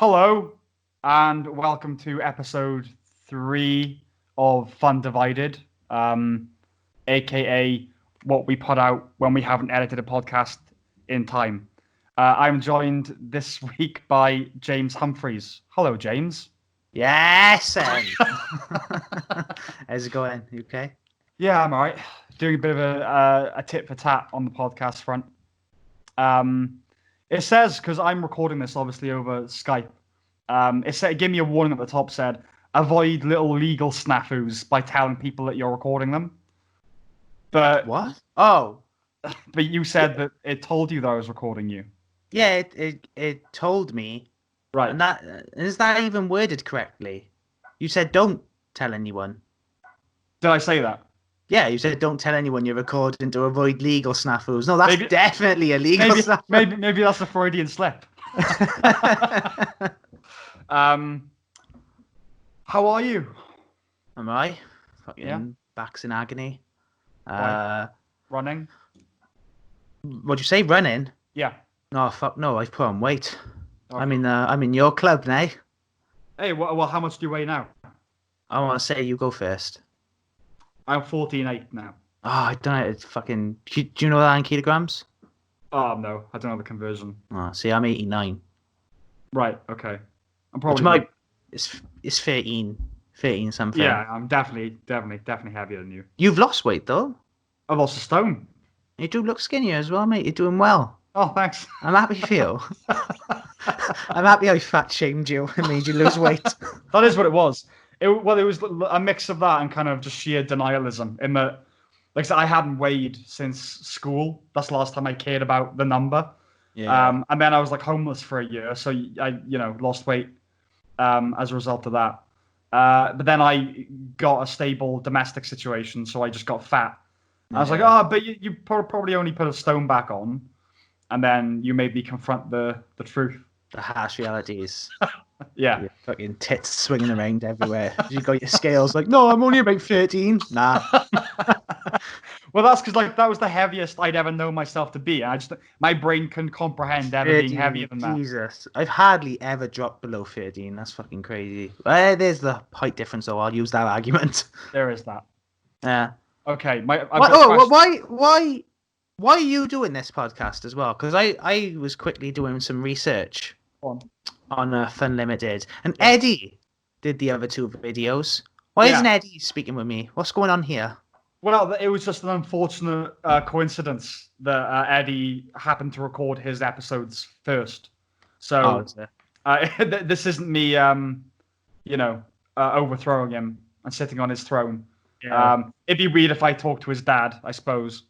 Hello, and welcome to episode 3 of Fundivided, aka what we put out when we haven't edited a podcast in time. I'm joined this week by James Humphreys. Hello, James. Yes. How's it going? You okay? Yeah, I'm alright. Doing a bit of a tit for tat on the podcast front. It says, because I'm recording this obviously over Skype, it gave me a warning at the top, said, avoid little legal snafus by telling people that you're recording them. But What? Oh. But you said that it told you that I was recording you. Yeah, it told me. Right. And that is that even worded correctly? You said don't tell anyone. Did I say that? Yeah, you said don't tell anyone you're recording to avoid legal snafus. No, that's definitely a legal snafu. Maybe that's a Freudian slip. How are you? Am I? Fucking back's in agony. Running? What'd you say? Running? Yeah. No, fuck no, I've put on weight. Okay. I'm in your club now. Hey, well, how much do you weigh now? I want to say you go first. I'm 14.8 now. Oh, I don't know. It's fucking. Do you know that in kilograms? Oh no, I don't know the conversion. Oh, see, I'm 89. Right. Okay. I'm probably. It's 13 something. Yeah, I'm definitely heavier than you. You've lost weight though. I've lost a stone. You do look skinnier as well, mate. You're doing well. Oh, thanks. I'm happy for you. I'm happy I fat shamed you and made you lose weight. That is what it was. It was a mix of that and kind of just sheer denialism. In that, like I said, I hadn't weighed since school. That's the last time I cared about the number. Yeah. And then I was like homeless for a year, so I lost weight as a result of that. But then I got a stable domestic situation, so I just got fat. I was like, but you probably only put a stone back on, and then you made me confront the truth. The harsh realities. Yeah. Your fucking tits swinging around everywhere. You got your scales like, no, I'm only about 13. Nah. Well, that's because that was the heaviest I'd ever known myself to be. My brain couldn't comprehend ever being heavier than that. Jesus, I've hardly ever dropped below 13. That's fucking crazy. There's the height difference, though. I'll use that argument. There is that. Yeah. Okay. Why are you doing this podcast as well? Because I was quickly doing some research on Fun Limited, and Eddie did the other 2 videos. Why isn't Eddie speaking with me? What's going on here? Well, it was just an unfortunate coincidence that Eddie happened to record his episodes first. So this isn't me, overthrowing him and sitting on his throne. Yeah. It'd be weird if I talked to his dad, I suppose.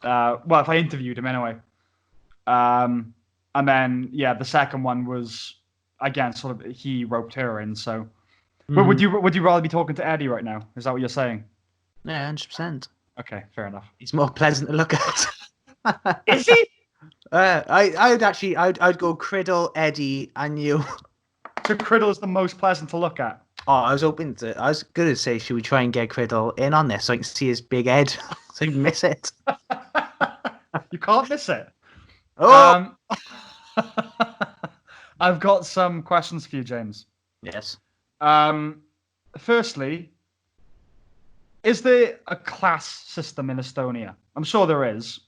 Well, if I interviewed him anyway. And then, the second one was, again, sort of he roped her in. So, would you rather be talking to Eddie right now? Is that what you're saying? Yeah, 100%. Okay, fair enough. He's more pleasant to look at. Is he? I'd go Criddle, Eddie, and you. So Criddle is the most pleasant to look at. Oh, I was gonna say, should we try and get Criddle in on this so I can see his big head, so you miss it? You can't miss it. Oh. I've got some questions for you, James. Yes. Firstly, is there a class system in Estonia? I'm sure there is.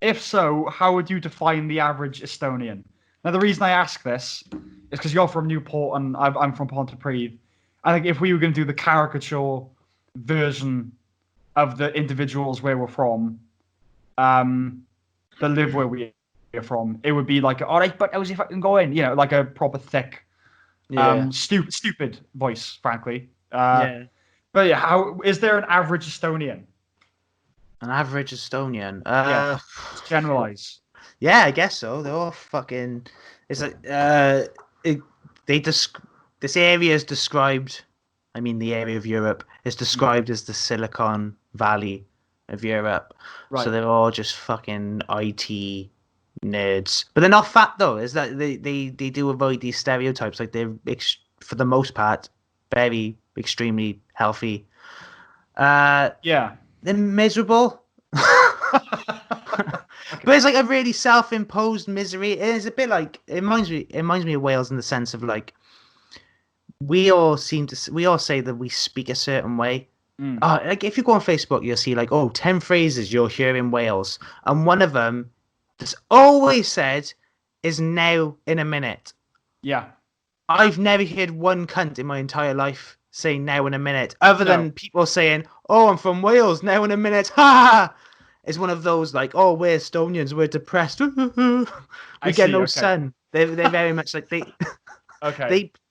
If so, how would you define the average Estonian? Now, the reason I ask this is because you're from Newport and I'm from Pontypridd. I think if we were going to do the caricature version of the individuals where we're from, that live where we're from, it would be like, all right, but how's it fucking going? Like a proper thick, stupid voice, frankly. But how is there an average Estonian? An average Estonian? Generalize. Yeah, I guess so. They're all fucking. It's like this area is described. I mean, the area of Europe is described as the Silicon Valley of Europe. Right. So they're all just fucking IT nerds, but they're not fat though. Is that they do avoid these stereotypes? Like they're for the most part very extremely healthy. They're miserable. But it's like a really self-imposed misery. It's a bit like it reminds me of Wales in the sense of like we all say that we speak a certain way. Like if you go on Facebook, you'll see like 10 phrases you'll hear in Wales, and one of them that's always said is now in a minute. Yeah. I've never heard one cunt in my entire life say now in a minute, other than people saying, "Oh, I'm from Wales, now in a minute." Ha! It's one of those like, "Oh, we're Estonians, we're depressed. we get no sun." They're very much like they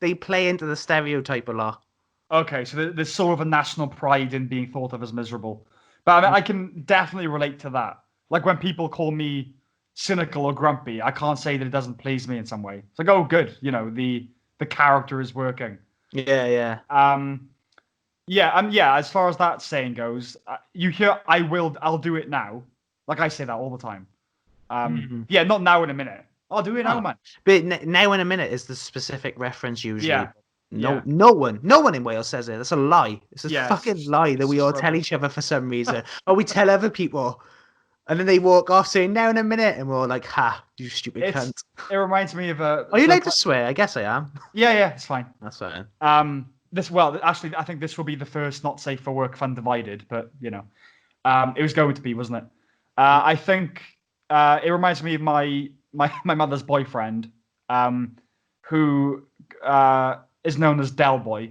they play into the stereotype a lot. Okay, so there's sort of a national pride in being thought of as miserable. But I mean, I can definitely relate to that. Like when people call me cynical or grumpy, I can't say that it doesn't please me in some way. It's like, oh, good, the character is working. Yeah. Yeah. As far as that saying goes, you hear, I'll do it now. Like I say that all the time. Yeah, not now in a minute. I'll do it now, man. But now in a minute is the specific reference usually. Yeah. No one in Wales says it. That's a lie. It's a fucking lie that we all tell each other for some reason. Or we tell other people. And then they walk off saying, now in a minute. And we're all like, ha, you stupid cunt. It reminds me of a... Are you allowed to swear? I guess I am. Yeah, it's fine. That's fine. Actually, I think this will be the first not safe for work Fundivided, but, it was going to be, wasn't it? I think it reminds me of my mother's boyfriend, who is known as Del Boy,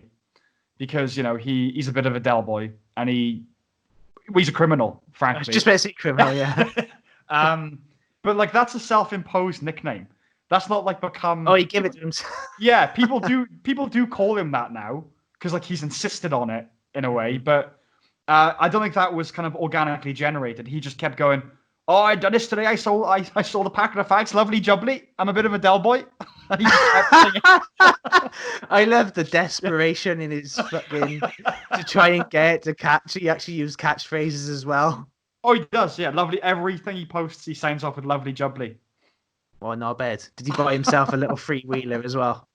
because, he's a bit of a Del Boy, and he's a criminal, frankly. It's just basically criminal, yeah. But like that's a self-imposed nickname. That's not like become. Oh, he gave it to himself. Yeah, people do call him that now because like he's insisted on it in a way. But I don't think that was kind of organically generated. He just kept going. Oh, I done this today. I saw the packet of fags. Lovely jubbly. I'm a bit of a Del Boy. And he just kept singing. I love the desperation in his fucking to try and get to catch. He actually used catchphrases as well. Oh, he does. Yeah, lovely. Everything he posts, he signs off with lovely jubbly. Well, not bad. Did he buy himself a little freewheeler as well?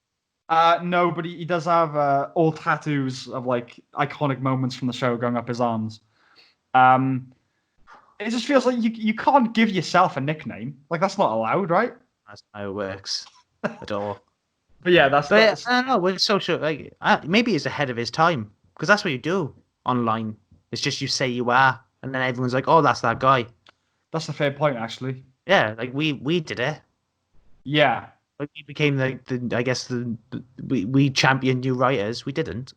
No, but he does have all tattoos of like iconic moments from the show going up his arms. It just feels like you can't give yourself a nickname. Like that's not allowed, right? That's not how it works at all. But yeah, that's. I don't know. With social, like, maybe he's ahead of his time because that's what you do online. It's just you say you are, and then everyone's like, "Oh, that's that guy." That's a fair point, actually. Yeah, like we did it. Yeah. Like we became we championed new writers. We didn't.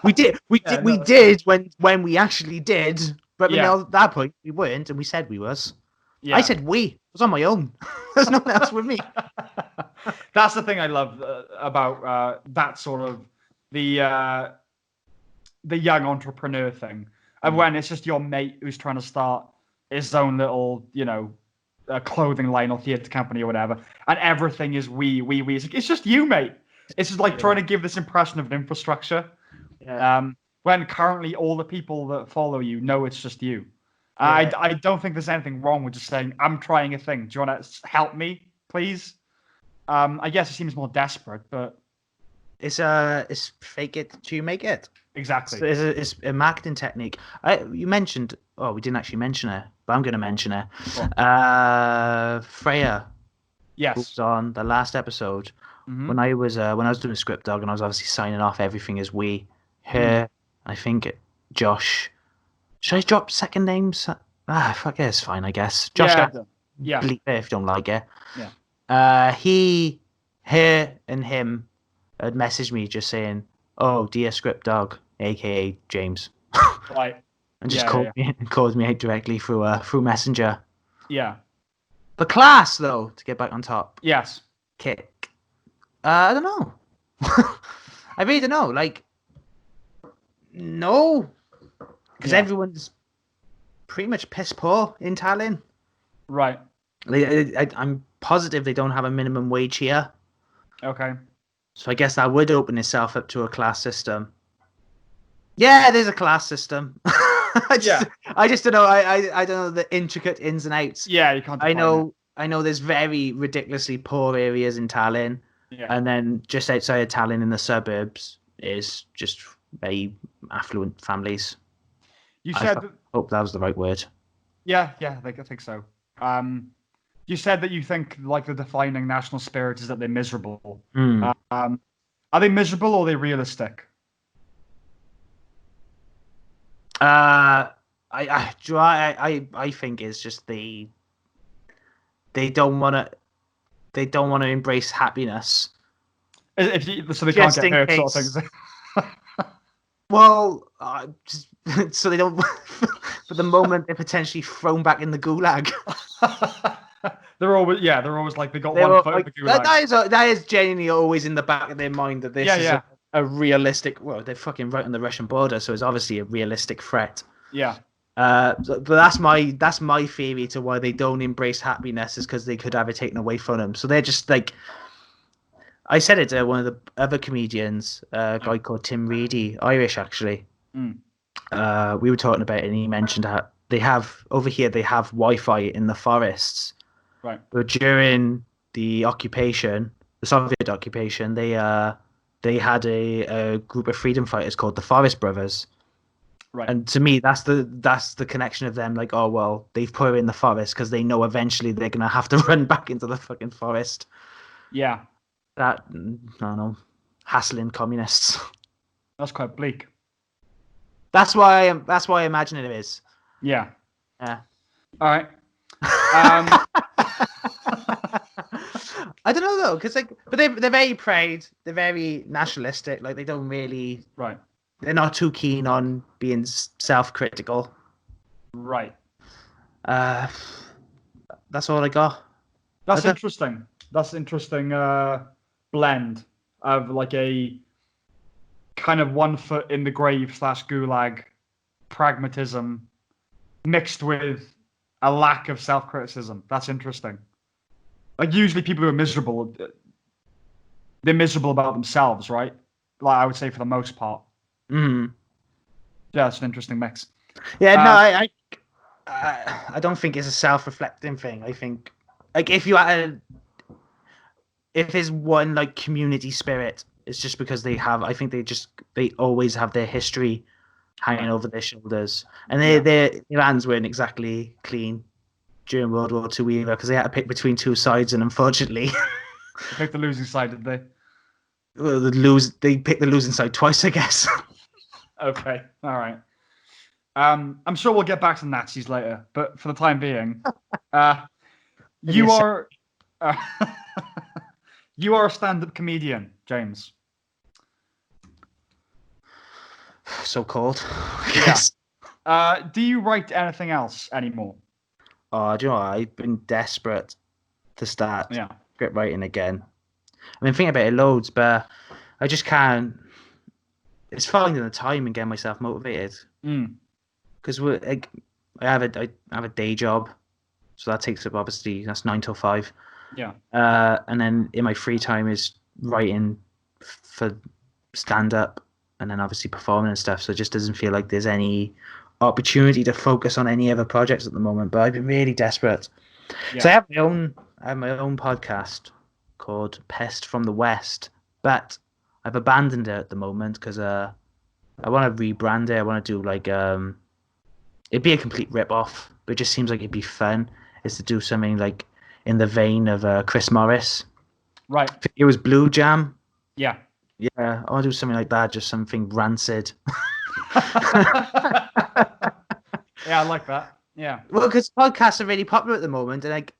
we did. We did when we actually did. But at that point, we weren't, and we said we was. Yeah. I said we. I was on my own. There's no one else with me. That's the thing I love about that sort of the young entrepreneur thing. And when it's just your mate who's trying to start his own little, clothing line or theatre company or whatever, and everything is we. It's just you, mate. It's just like trying to give this impression of an infrastructure. Yeah. When currently all the people that follow you know it's just you. Yeah. I don't think there's anything wrong with just saying, I'm trying a thing. Do you want to help me, please? I guess it seems more desperate, but... It's fake it till you make it. Exactly. It's a marketing technique. You mentioned... Oh, we didn't actually mention her, but I'm going to mention her. Oh. Freya. Yes. Who was on the last episode. Mm-hmm. When I was doing Script Dog and I was obviously signing off everything as we, her... I think Josh. Should I drop second names? Fuck it, it's fine, I guess. Josh, yeah. Bleep it if you don't like it. Yeah. He, her, and him had messaged me just saying, "Oh, dear Script Dog, aka James." Right. And just called me out directly through Messenger. Yeah. The class, though, to get back on top. Yes. Kick. I don't know. I really don't know. Like. No, because everyone's pretty much piss poor in Tallinn. Right. I'm positive they don't have a minimum wage here. Okay. So I guess that would open itself up to a class system. Yeah, there's a class system. I just don't know. I don't know the intricate ins and outs. Yeah, you can't. I know there's very ridiculously poor areas in Tallinn, and then just outside of Tallinn in the suburbs is just very affluent families. You said hope that was the right word. Yeah, I think so. You said that you think like the defining national spirit is that they're miserable. Mm. Are they miserable or are they realistic? I think it's just they don't want to embrace happiness. So they can't get hurt, sort of things. Well, just, so they don't. For the moment, they're potentially thrown back in the gulag. They're always like they got one foot in the gulag. That is genuinely always in the back of their mind that this is a realistic. Well, they're fucking right on the Russian border, so it's obviously a realistic threat. Yeah. But that's my theory to why they don't embrace happiness is because they could have it taken away from them. So they're just like. I said it to one of the other comedians, a guy called Tim Reedy, Irish actually. Mm. We were talking about it, and he mentioned that they have Wi-Fi in the forests. Right. But during the Soviet occupation, they had a group of freedom fighters called the Forest Brothers. Right. And to me, that's the connection of them. Like, oh well, they've put it in the forest because they know eventually they're gonna have to run back into the fucking forest. Yeah. That, I don't know, hassling communists. That's quite bleak. That's why I imagine it is. Yeah. Yeah. All right. I don't know though, because but they're very proud. They're very nationalistic. Like they don't really. Right. They're not too keen on being self-critical. Right. That's all I got. That's interesting. That's interesting. Blend of like a kind of 1 foot in the grave / gulag pragmatism mixed with a lack of self-criticism. That's interesting. Like usually people who are miserable, they're miserable about themselves, right? Like I would say for the most part. Mm-hmm. Yeah, it's an interesting mix. Yeah, no, I don't think it's a self-reflecting thing. I think like if there's one like community spirit, it's just because they always have their history hanging over their shoulders, and their hands weren't exactly clean during World War II either, because they had to pick between two sides, and unfortunately, they picked the losing side, did they? Well, they picked the losing side twice, I guess. Okay, all right. I'm sure we'll get back to Nazis later, but for the time being, you are. You are a stand-up comedian, James. So called. Yes. Yeah. Do you write anything else anymore? Oh, do you know what? I've been desperate to start script writing again. I've been thinking about it loads, but I just can't. It's finding the time and getting myself motivated. Because I have a day job, so that takes up obviously that's 9 till 5. Yeah. And then in my free time is writing for stand up, and then obviously performing and stuff. So it just doesn't feel like there's any opportunity to focus on any other projects at the moment. But I've been really desperate. Yeah. So I have my own podcast called Pest from the West, but I've abandoned it at the moment because I want to rebrand it. I want to do like it'd be a complete rip off, but it just seems like it'd be fun. Is to do something like in the vein of Chris Morris. Right. It was Blue Jam. Yeah. Yeah, I want to do something like that, just something rancid. Yeah, I like that. Yeah. Well, because podcasts are really popular at the moment, and like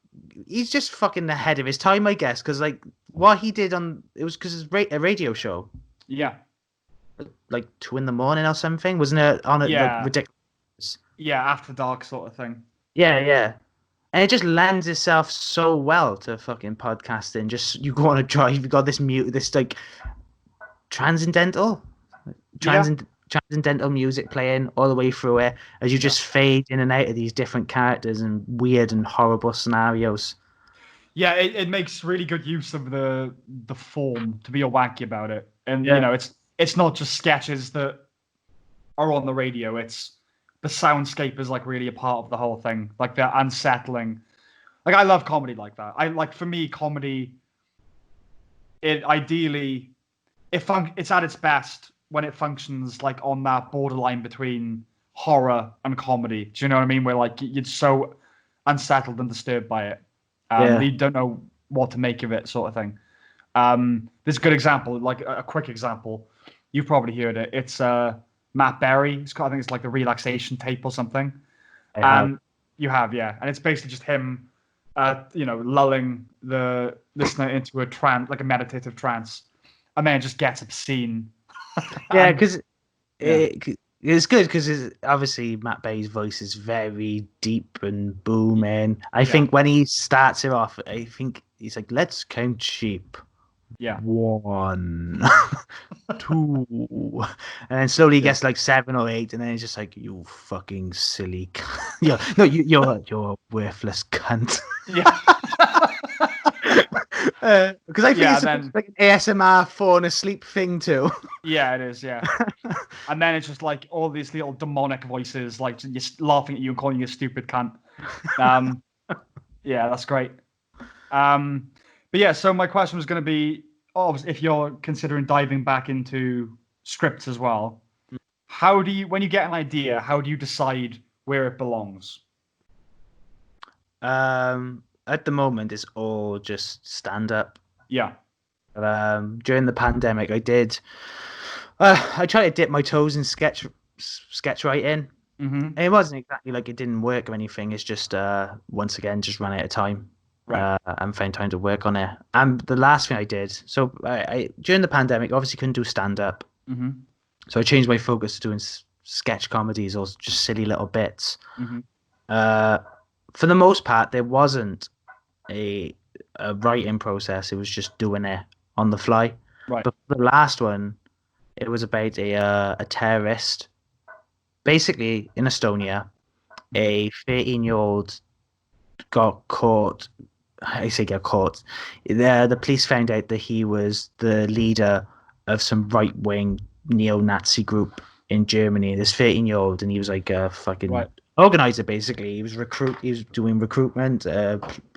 he's just fucking ahead of his time, I guess. Because like what he did it was because it's a radio show. Yeah. Like 2 a.m. or something, wasn't it? On it, like ridiculous. Yeah, after dark sort of thing. Yeah. And it just lends itself so well to fucking podcasting. Just you go on a drive, you got this like transcendental music playing all the way through it as you just fade in and out of these different characters and weird and horrible scenarios. Yeah, it makes really good use of the form to be all wacky about it. And you know, it's not just sketches that are on the radio, it's the soundscape is like really a part of the whole thing. Like they're unsettling. Like I love comedy like that. For me, comedy it's at its best when it functions like on that borderline between horror and comedy. Do you know what I mean? Where like it's so unsettled and disturbed by it. You don't know what to make of it, sort of thing. There's a good example, like a quick example. You've probably heard it. It's Matt Berry. I think it's like the relaxation tape or something. You have, yeah. And it's basically just him, lulling the listener into a trance, like a meditative trance, and then it just gets obscene. Yeah, because it's good because obviously Matt Berry's voice is very deep and booming. I think when he starts it off, I think he's like, "Let's count sheep." Yeah. 1, 2, and then slowly he gets like 7 or 8, and then he's just like, "You fucking silly, you're a worthless cunt." Yeah. Because I think it's like an ASMR falling asleep thing too. Yeah, it is. Yeah, and then it's just like all these little demonic voices, like just laughing at you and calling you a stupid cunt. Yeah, that's great. But yeah, so my question was going to be, if you're considering diving back into scripts as well, when you get an idea, how do you decide where it belongs? At the moment, it's all just stand up. Yeah. During the pandemic, I tried to dip my toes in sketch writing. Mm-hmm. It wasn't exactly like it didn't work or anything. It's just once again just ran out of time. Right. And found time to work on it. And the last thing I did, so I during the pandemic, obviously couldn't do stand up. Mm-hmm. So I changed my focus to doing sketch comedies or just silly little bits. Mm-hmm. For the most part, there wasn't a writing process. It was just doing it on the fly. Right. But for the last one, it was about a terrorist. Basically, in Estonia, a 13-year-old got caught. I say get caught. The police found out that he was the leader of some right-wing neo-Nazi group in Germany. This 13-year-old, and he was like a fucking organizer. Basically, he was doing recruitment,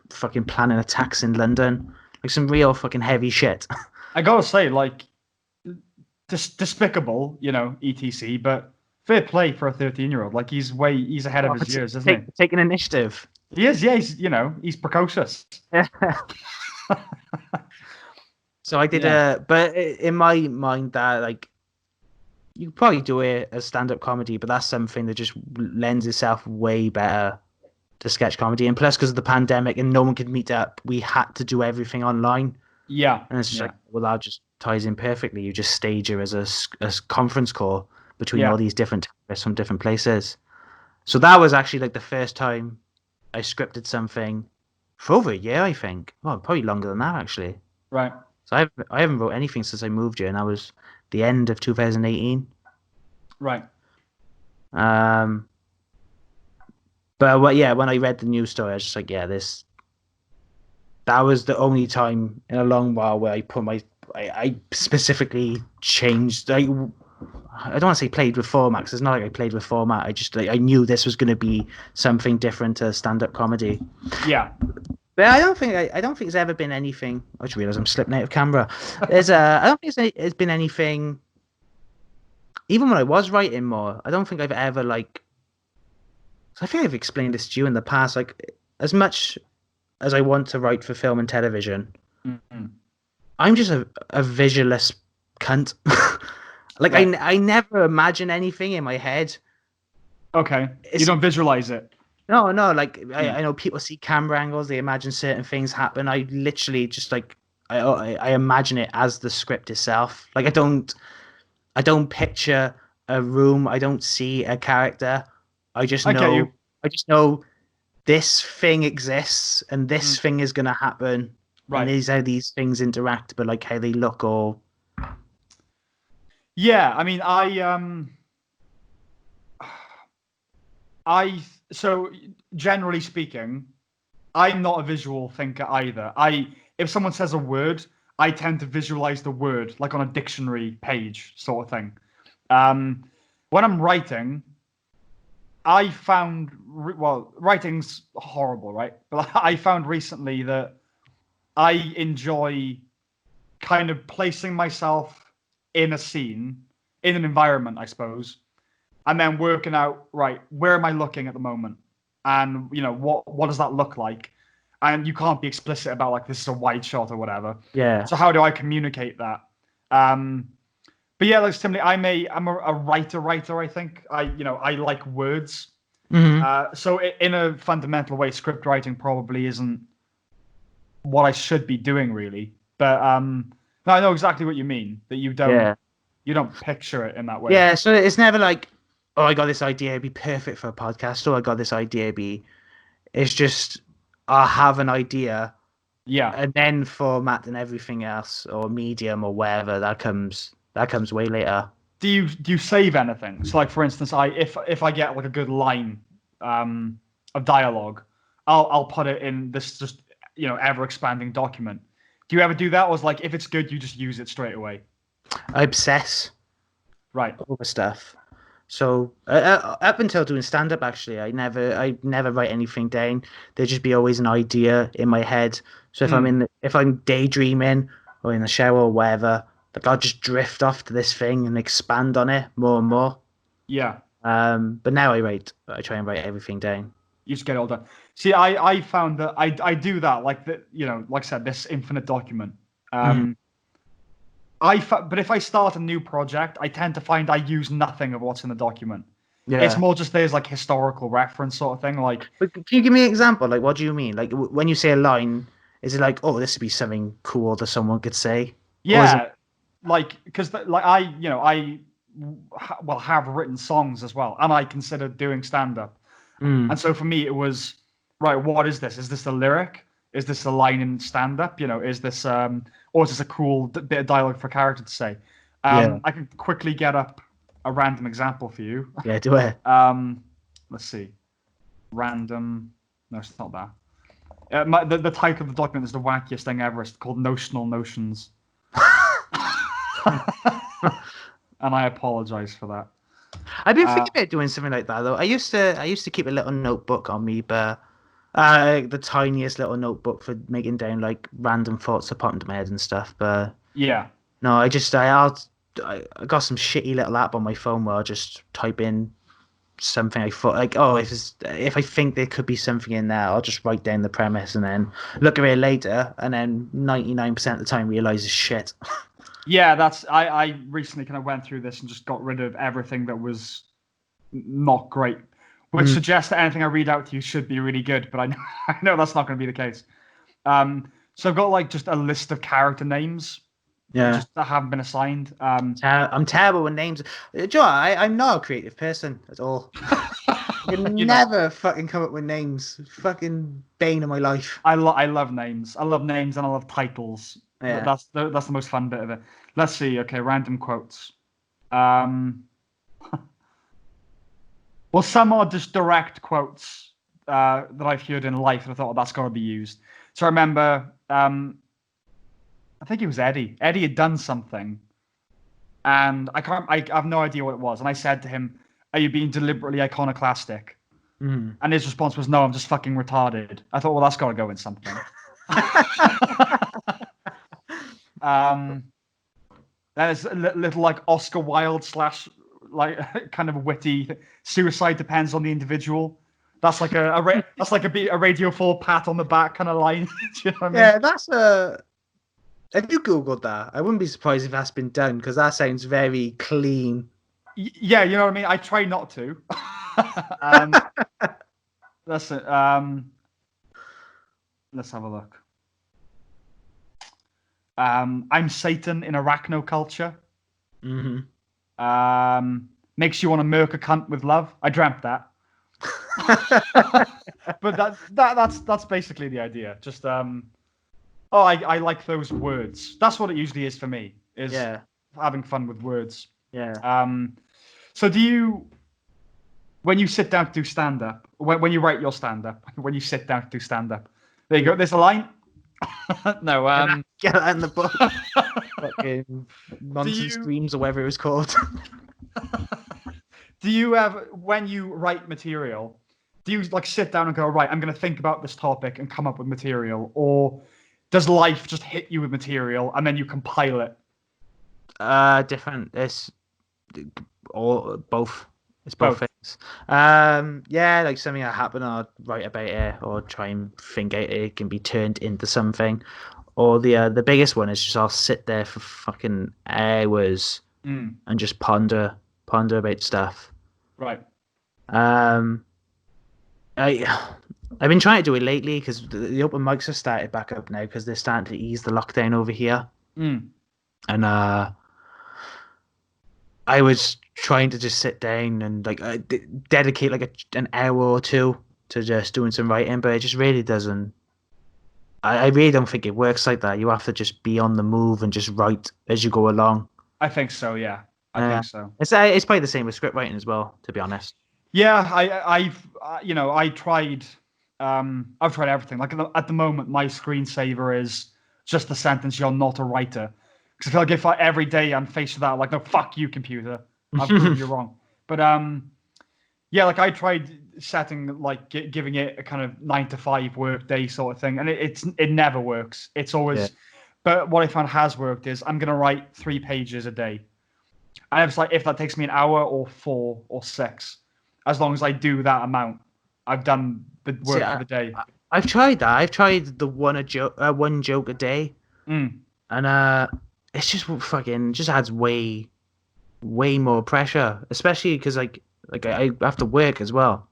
fucking planning attacks in London, like some real fucking heavy shit. I gotta say, like, despicable, etc. But fair play for a 13-year-old. Like, he's ahead of his years, isn't he? Taking initiative. He is, yeah. He's precocious. So I did but in my mind, that like you could probably do it as stand-up comedy, but that's something that just lends itself way better to sketch comedy. And plus, because of the pandemic and no one could meet up, we had to do everything online. Yeah, and it's just like, well, that just ties in perfectly. You just stage it as a conference call between all these different tourists from different places. So that was actually like the first time I scripted something for over a year, I think. Well, probably longer than that, actually. Right. So I haven't wrote anything since I moved here, and that was the end of 2018. Right. But when I read the news story, I was just like, that was the only time in a long while where I specifically changed. I don't want to say played with format, because it's not like I played with format. I just I knew this was going to be something different to stand-up comedy. Yeah. But I don't think it's ever been anything. I just realised I'm slipping out of camera. I don't think it's been anything. Even when I was writing more, I don't think I've ever I think I've explained this to you in the past. Like, as much as I want to write for film and television, I'm just a visualist cunt. Like, right. I never imagine anything in my head. Okay, you don't visualize it. No. Like, I know people see camera angles, they imagine certain things happen. I literally just I imagine it as the script itself. Like, I don't picture a room. I don't see a character. I just know. I just know this thing exists and this thing is gonna happen. Right. And these are these things interact, but like how they look or. Yeah, I mean, so generally speaking, I'm not a visual thinker either. If someone says a word, I tend to visualize the word like on a dictionary page sort of thing. When I'm writing, I found, writing's horrible, right? But I found recently that I enjoy kind of placing myself in a scene, in an environment, I suppose, and then working out, right, where am I looking at the moment? and what does that look like? And you can't be explicit about like this is a wide shot or whatever. Yeah. So how do I communicate that? But yeah, like similarly, I'm a writer. I think I like words. So in a fundamental way, script writing probably isn't what I should be doing, really. But no, I know exactly what you mean. That you don't picture it in that way. Yeah. So it's never like, oh, I got this idea, it'd be perfect for a podcast, or I got this idea, It's just I have an idea. Yeah. And then format and everything else, or medium or whatever, that comes way later. Do you save anything? So like for instance, if I get like a good line of dialogue, I'll put it in this just ever expanding document. Do you ever do that, or is like if it's good you just use it straight away? I obsess Right over stuff. So up until doing stand up, actually, I never write anything down. There'd just be always an idea in my head. So if I'm daydreaming or in the shower or whatever, like I'll just drift off to this thing and expand on it more and more. Yeah. But now I try and write everything down. You just get it all done. See, I found that I do that, like like I said, this infinite document. But if I start a new project, I tend to find I use nothing of what's in the document. Yeah. It's more just there's like historical reference sort of thing. Like, but can you give me an example? Like, what do you mean? Like, when you say a line, is it like, oh, this would be something cool that someone could say? Yeah, like because like I have written songs as well, and I consider doing stand up. And so for me, it was right. What is this? Is this a lyric? Is this a line in stand up? Is this or is this a cool bit of dialogue for a character to say? I can quickly get up a random example for you. Yeah, do it. Let's see. Random. No, it's not that. The title of the document is the wackiest thing ever. It's called Notional Notions. And I apologize for that. I've been thinking about doing something like that though. I used to keep a little notebook on me, but the tiniest little notebook for making down like random thoughts that pop into my head and stuff. But yeah, no, I got some shitty little app on my phone where I'll just type in something I thought like, oh, if I think there could be something in there, I'll just write down the premise and then look at it later, and then 99% of the time realize it's shit. Yeah, I recently kind of went through this and just got rid of everything that was not great, which suggests that anything I read out to you should be really good, but I know that's not going to be the case. So I've got like just a list of character names. Yeah, that haven't been assigned. I'm terrible with names. Joe, I'm not a creative person at all. I can never fucking come up with names. Fucking bane of my life. I love names. I love names and I love titles. Yeah. That's the most fun bit of it. Let's see. Okay, random quotes. Well, some are just direct quotes that I've heard in life, and I thought, oh, that's got to be used. So I remember, I think it was Eddie. Eddie had done something, and I have no idea what it was. And I said to him, "Are you being deliberately iconoclastic?" And his response was, "No, I'm just fucking retarded." I thought, well, that's got to go in something. There's a little like Oscar Wilde / like kind of witty. Suicide depends on the individual. That's like a Radio 4 pat on the back kind of line. Do you know what I mean? Yeah, that's a. Have you googled that? I wouldn't be surprised if that's been done because that sounds very clean. Yeah, you know what I mean. I try not to. That's it. Let's have a look. I'm Satan in arachnoculture. Makes you want to murk a cunt with love. I dreamt that. But that's basically the idea. Just I like those words. That's what it usually is for me. Is having fun with words. Yeah. So do you, when you sit down to do stand up, when you write your stand up, when you sit down to do stand up, there you go. There's a line. No, get that in the book. Fucking nonsense dreams or whatever it was called. Do you have, when you write material, do you like sit down and go, right, I'm going to think about this topic and come up with material, or does life just hit you with material and then you compile it? Different. It's all both. It's both things. Yeah, like something that happened, I'll write about it or try and think it can be turned into something. Or the biggest one is just I'll sit there for fucking hours and just ponder about stuff. Right. I've been trying to do it lately because the open mics have started back up now because they're starting to ease the lockdown over here. And I was trying to just sit down and like dedicate like an hour or two to just doing some writing, but it just really doesn't. I really don't think it works like that. You have to just be on the move and just write as you go along. I think so. Yeah, I think so. It's probably the same with script writing as well, to be honest. Yeah, I've tried. I've tried everything. Like at the moment, my screensaver is just the sentence, "You're not a writer." Because I feel like if every day I'm faced with that, like, no, fuck you, computer. I've proved you wrong. But yeah, like I tried setting like giving it a kind of 9 to 5 work day sort of thing, and it never works. It's always. Yeah. But what I found has worked is I'm gonna write 3 pages a day, and it's like if that takes me an hour or 4 or 6, as long as I do that amount, I've done the work for the day. I've tried that. I've tried the one joke a day, and it's just fucking just adds way more pressure, especially because like I have to work as well.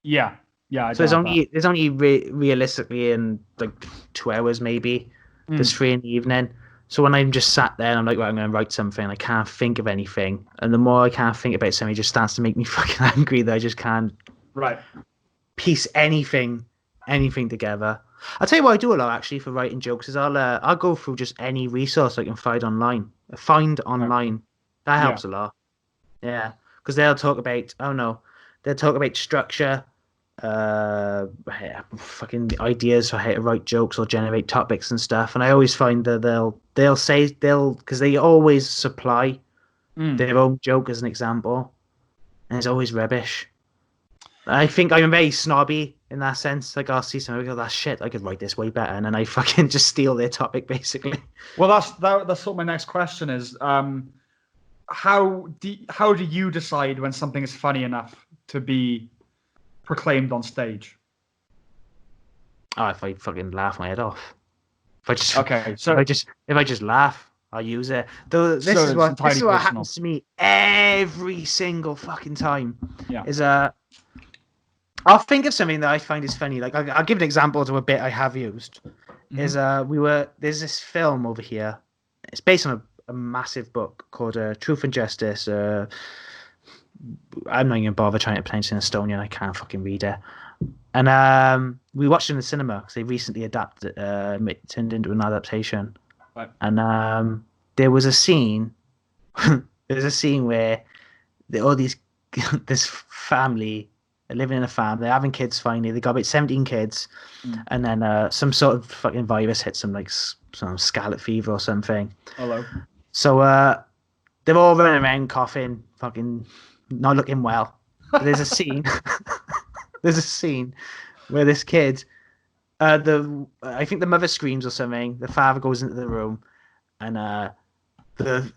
Yeah. So there's only realistically in like 2 hours maybe. There's 3 in the evening. So when I'm just sat there and I'm like, right, I'm going to write something, I can't think of anything, and the more I can't think about something, it just starts to make me fucking angry that I just can't piece anything together. I'll tell you what I do a lot actually for writing jokes is I'll go through just any resource I can find online. That helps a lot. Yeah, because they'll talk about structure, fucking ideas for how to write jokes or generate topics and stuff. And I always find that because they always supply their own joke as an example, and it's always rubbish. I think I'm very snobby in that sense. Like I'll see something, I go, "That's shit. I could write this way better," and then I fucking just steal their topic basically. Well, that's sort of my next question is, how do you decide when something is funny enough to be proclaimed on stage? Oh, if I fucking laugh my head off. If I just laugh, I'll use it. Though this is what happens to me every single fucking time. Yeah. Is I'll think of something that I find is funny. Like I'll give an example to a bit I have used. Is there's this film over here. It's based on a massive book called Truth and Justice. I'm not even bother trying to pronounce it in Estonian. I can't fucking read it. And we watched it in the cinema because they recently adapted it, turned into an adaptation. Right. And there was a scene. There's a scene where this family. They're living in a farm. They're having kids finally. They got about 17 kids. And then some sort of fucking virus hits them, like some scarlet fever or something. Hello. So they're all running around coughing, fucking not looking well. But there's a scene. There's a scene where this kid, I think the mother screams or something. The father goes into the room, and the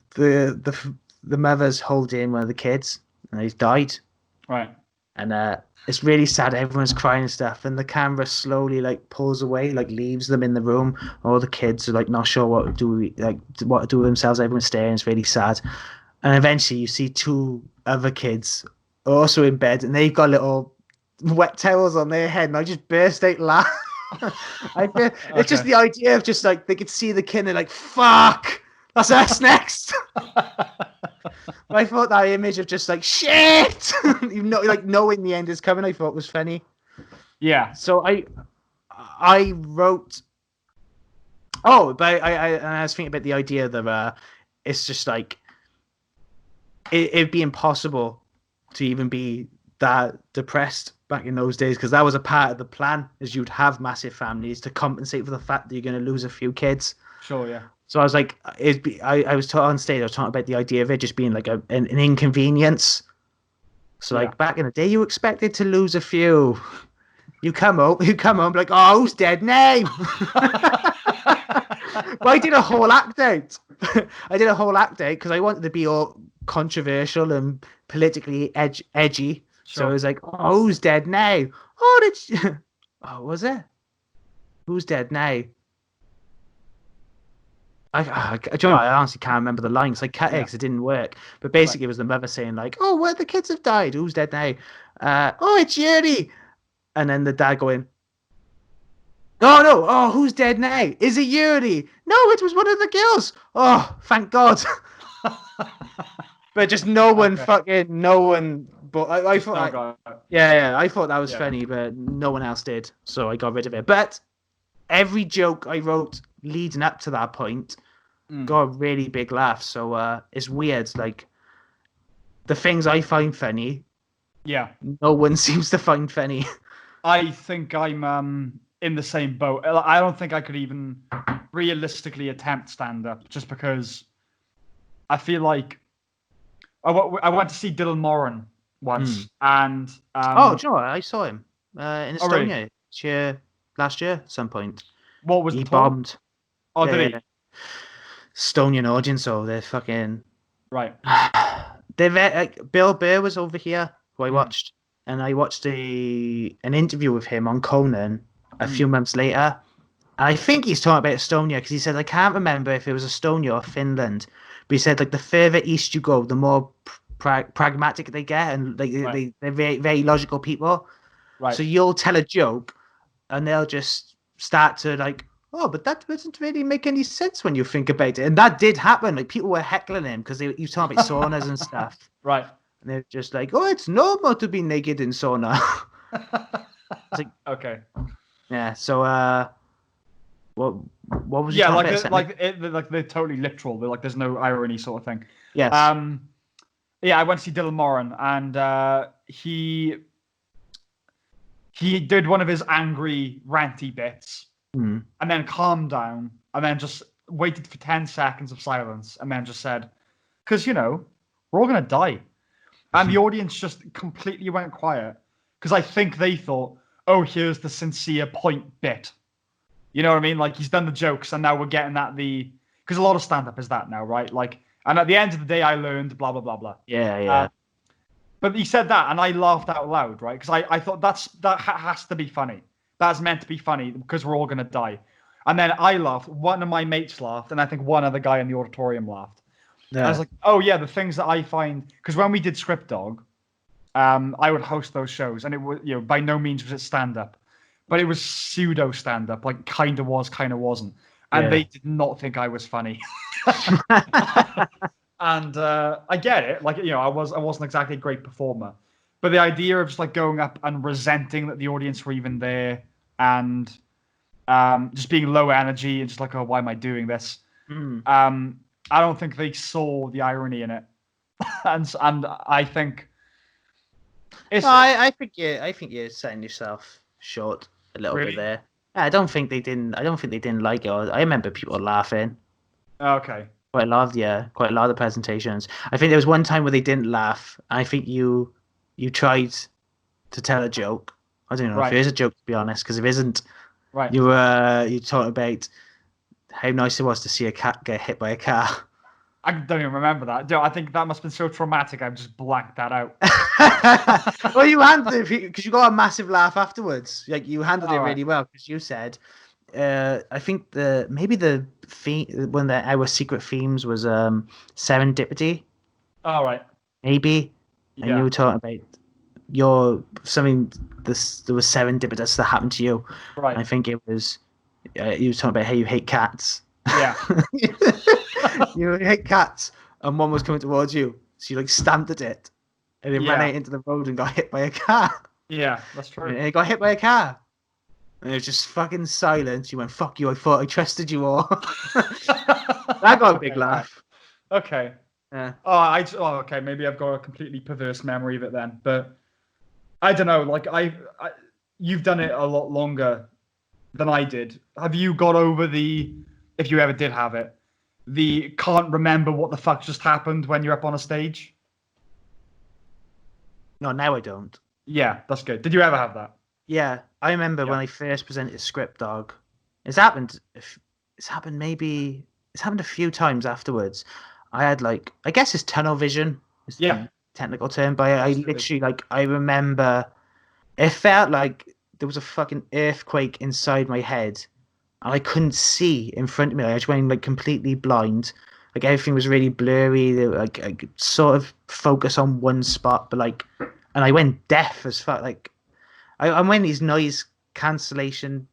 mother's holding one of the kids, and he's died. Right. And it's really sad. Everyone's crying and stuff, and the camera slowly like pulls away, like leaves them in the room. All the kids are like not sure what to do with themselves. Everyone's staring. It's really sad. And eventually, you see 2 other kids also in bed, and they've got little wet towels on their head, and I just burst out laughing. It's just the idea of just like they could see the kid and they're like, "Fuck, that's us next." I thought that image of just like shit, like knowing the end is coming, I thought was funny. Yeah. So I wrote. Oh, but I was thinking about the idea that it's just like it'd be impossible to even be that depressed back in those days, because that was a part of the plan, is you'd have massive families to compensate for the fact that you're going to lose a few kids. Sure, yeah. So I was like, I was on stage, I was talking about the idea of it just being like an inconvenience. So like back in the day, you expected to lose a few. You come home like, "Oh, who's dead now?" Well, I did a whole act out. Because I wanted to be all controversial and politically edgy. Sure. So it was like, oh, who's dead now? Oh, did oh, was it? Who's dead now? Do you know what? I honestly can't remember the lines. Like cat eggs, it didn't work. But basically, it was the mother saying like, "Oh, where the kids have died? Who's dead now? Oh, it's Yuri." And then the dad going, "Oh no! Oh, who's dead now? Is it Yuri? No, it was one of the girls. Oh, thank God." But just no one, no one. But I thought, I thought that was funny, but no one else did, so I got rid of it. But every joke I wrote leading up to that point got a really big laugh. So it's weird. Like the things I find funny, no one seems to find funny. I think I'm in the same boat. I don't think I could even realistically attempt stand-up just because I feel like I went to see Dylan Moran once, and do you know what? I saw him in Estonia last year at some point. What was he the tour? Bombed? Oh, did he? Estonian audience, so they're fucking right. They're Bill Burr was over here, who I watched, and I watched an interview with him on Conan a few months later. And I think he's talking about Estonia because he said, I can't remember if it was Estonia or Finland, but he said like the further east you go, the more pragmatic they get, and like they're very, very logical people. Right. So you'll tell a joke, and they'll just start to like, oh, but that doesn't really make any sense when you think about it. And that did happen. Like people were heckling him because he was talking about saunas and stuff. Right. And they're just like, oh, it's normal to be naked in sauna. It's like, okay. Yeah. So what was you talking about? Like they're totally literal. They're like there's no irony sort of thing. Yes. I went to see Dylan Moran, and he did one of his angry, ranty bits, and then calmed down, and then just waited for 10 seconds of silence, and then just said, because, we're all going to die. And the audience just completely went quiet, because I think they thought, oh, here's the sincere point bit. You know what I mean? Like, he's done the jokes, and now we're getting at because a lot of stand-up is that now, right? Like, and at the end of the day, I learned blah, blah, blah, blah. Yeah. But he said that, and I laughed out loud, right? Because I thought that has to be funny. That's meant to be funny because we're all going to die. And then I laughed. One of my mates laughed, and I think one other guy in the auditorium laughed. Yeah. I was like, oh, yeah, the things that I find... Because when we did Script Dog, I would host those shows, and it was, by no means was it stand-up. But it was pseudo stand-up, like kind of was, kind of wasn't. And they did not think I was funny. And I get it, like I wasn't exactly a great performer, but the idea of just like going up and resenting that the audience were even there, and just being low energy and just like, oh, why am I doing this? I don't think they saw the irony in it, and I think it's. No, I think you're setting yourself short a little bit there. I don't think they didn't like it. I remember people laughing. Okay. Quite a lot of the presentations. I think there was one time where they didn't laugh. I think you tried to tell a joke. I don't know if it is a joke, to be honest, because if it isn't, you talked about how nice it was to see a cat get hit by a car. I don't even remember that. I think that must have been so traumatic. I've just blanked that out. Well, you handled it because you got a massive laugh afterwards. Like you handled it really well because you said. I think maybe the theme, one of our secret themes was serendipity. All right. Maybe. And you were talking about there was serendipitous that happened to you. Right. I think it was you were talking about how you hate cats. Yeah. You hate cats, and one was coming towards you, so you like stamped at it, and it ran out into the road and got hit by a car. Yeah, that's true. And it got hit by a car. And it was just fucking silence. You went, fuck you, I thought I trusted you all. That got a big laugh. Okay. Yeah. Okay, maybe I've got a completely perverse memory of it then. But I don't know, like you've done it a lot longer than I did. Have you got over if you ever did have it, the can't remember what the fuck just happened when you're up on a stage? No, now I don't. Yeah, that's good. Did you ever have that? Yeah, I remember when I first presented Script Dog. It's happened a few times afterwards. I had I guess it's tunnel vision. It's technical term, but I literally, like, I remember it felt like there was a fucking earthquake inside my head, and I couldn't see in front of me. I just went like completely blind. Like everything was really blurry. Like I could sort of focus on one spot, but like, and I went deaf as fuck. Like I'm wearing these noise cancellation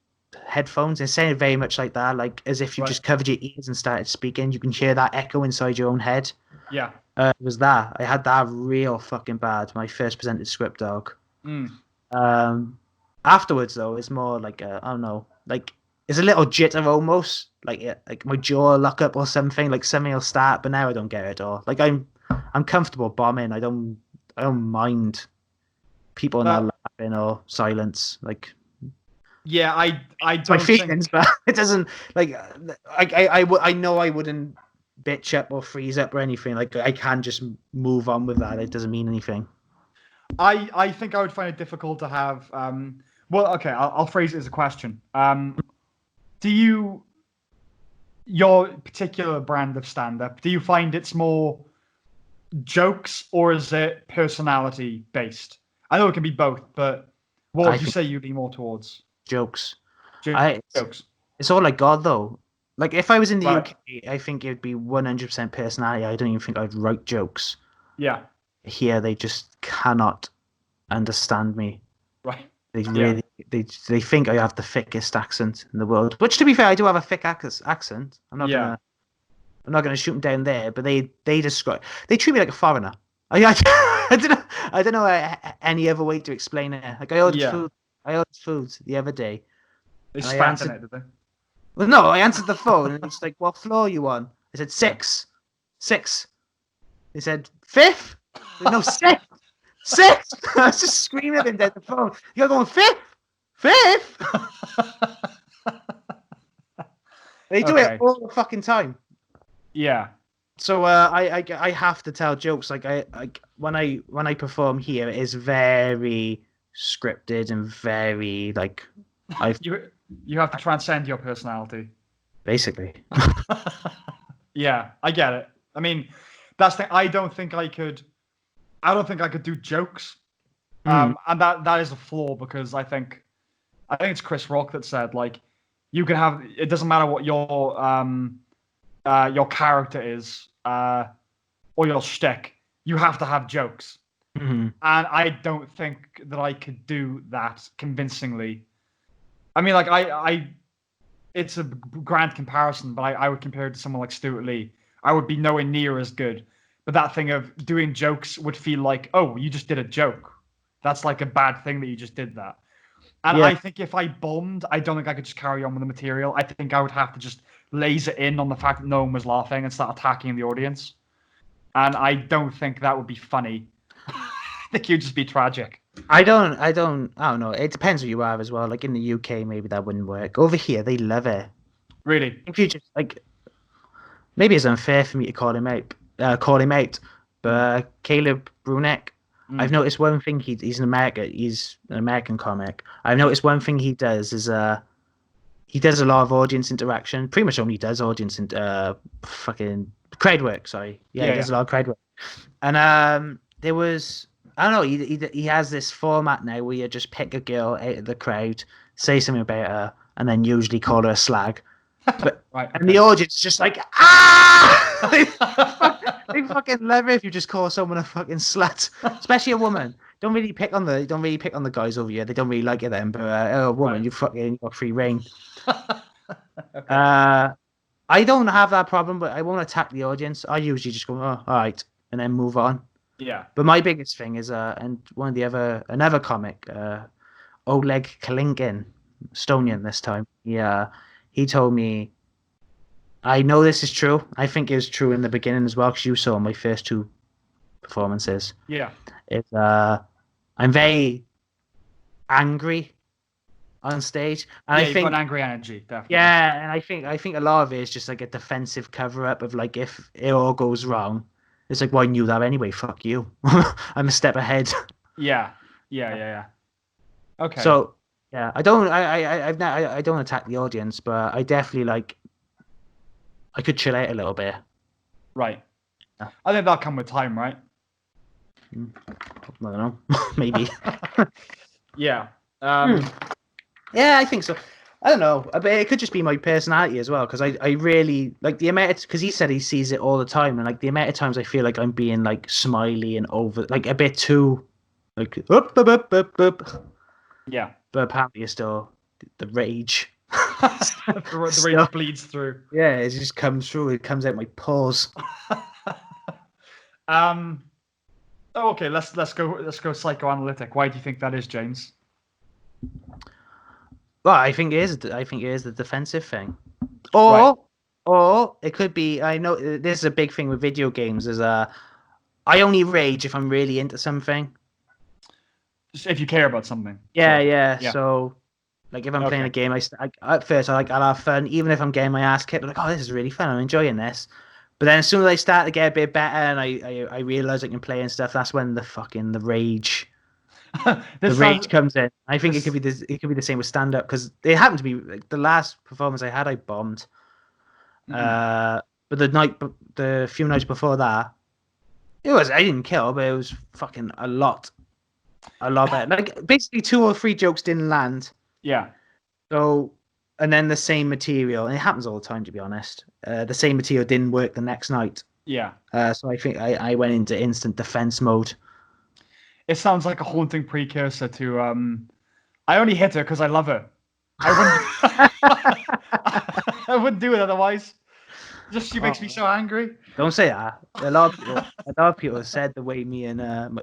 headphones. It sounded very much like that, like as if you just covered your ears and started speaking. You can hear that echo inside your own head. Yeah. It was that. I had that real fucking bad when I first presented Script Dog. Afterwards though, it's more like I don't know, like it's a little jitter almost, like my jaw will lock up or something, like something will start, but now I don't get it at all. Like I'm comfortable bombing. I don't mind people not laughing or silence. Like yeah, I don't my feelings, but it doesn't like I know I wouldn't bitch up or freeze up or anything. Like I can just move on with that. It doesn't mean anything. I think I would find it difficult to have. Well, okay, I'll phrase it as a question. Do your particular brand of stand-up, do you find it's more jokes or is it personality based? I know it can be both, but what would you say you lean more towards? Jokes. Jokes. It's all like God though. Like if I was in the UK, I think it would be 100% personality. I don't even think I'd write jokes. Yeah. Here they just cannot understand me. Right. They really they think I have the thickest accent in the world. Which, to be fair, I do have a thick accent. I'm not gonna shoot them down there. But they treat me like a foreigner. I don't know any other way to explain it. Like I ordered food the other day. They spat in it, did they? Well, no, I answered the phone and it's like, "What floor are you on?" I said 6. They said 5th. No, 6. 6. I was just screaming at him down the phone. You're going 5th. They do it all the fucking time. Yeah. So I have to tell jokes. Like when I perform here, it is very scripted and very like you have to transcend your personality. Basically. Yeah, I get it. I mean, that's the thing. I don't think I could do jokes. And that is a flaw because I think it's Chris Rock that said like you can have, it doesn't matter what your character is or your shtick, you have to have jokes. And I don't think that I could do that convincingly. I mean, like I it's a grand comparison, but I would compare it to someone like Stuart Lee. I would be nowhere near as good. But that thing of doing jokes would feel like, oh, you just did a joke. That's like a bad thing that you just did that. And I think if I bombed, I don't think I could just carry on with the material. I think I would have to just laser in on the fact that no one was laughing and start attacking the audience. And I don't think that would be funny. I think you'd just be tragic. I don't know. It depends who you are as well. Like in the UK, maybe that wouldn't work. Over here, they love it. Really? If you just like, maybe it's unfair for me to call him out, but Caleb Bruneck, I've noticed one thing. He's an American comic. I've noticed one thing he does is he does a lot of audience interaction. Pretty much only does audience fucking crowd work. Sorry, he does a lot of crowd work. And there was, I don't know. He has this format now where you just pick a girl out of the crowd, say something about her, and then usually call her a slag. But and the audience is just like they fucking love it if you just call someone a fucking slut, especially a woman. Don't really pick on the guys over here. They don't really like it then. But a woman, you fucking got free reign. I don't have that problem, but I won't attack the audience. I usually just go, oh, all right, and then move on. Yeah. But my biggest thing is and one of another comic, Oleg Kalinkin, Estonian this time. Yeah. He told me, I know this is true. I think it was true in the beginning as well, because you saw my first 2 performances. Yeah. It's I'm very angry on stage, and I think you've got angry energy, definitely. Yeah, and I think a lot of it is just like a defensive cover up of like if it all goes wrong, it's like, well, I knew that anyway. Fuck you. I'm a step ahead. Yeah. Okay. So. Yeah, I don't attack the audience, but I definitely I could chill out a little bit. Right. Yeah. I think that'll come with time, right? I don't know. Maybe. Yeah. Yeah, I think so. I don't know. But it could just be my personality as well, because I really like the amount. Because he said he sees it all the time, and like the amount of times I feel like I'm being like smiley and over, like a bit too, like up. Yeah. But apparently, it's still the rage. The rage bleeds through. Yeah, it just comes through. It comes out my pores. Okay, let's go psychoanalytic. Why do you think that is, James? Well, I think it is. I think it is the defensive thing, or it could be. I know this is a big thing with video games. I only rage if I'm really into something. Just if you care about something. Yeah. So, like if I'm playing a game, at first I'll have fun, even if I'm getting my ass kicked. I'm like, oh, this is really fun. I'm enjoying this. But then as soon as I start to get a bit better and I realize I can play and stuff, that's when the rage. Rage comes in. I think it could be the same with stand up, because it happened to be like the last performance I had, I bombed. But the few nights before that, I didn't kill, but it was fucking a lot better. Like basically 2 or 3 jokes didn't land. Yeah. So, and then the same material, and it happens all the time, to be honest. The same material didn't work the next night. Yeah. So I think I went into instant defense mode. It sounds like a haunting precursor to I only hit her because I love her. I wouldn't do it otherwise. Just she makes me so angry. Don't say that. A lot of people have said the way me and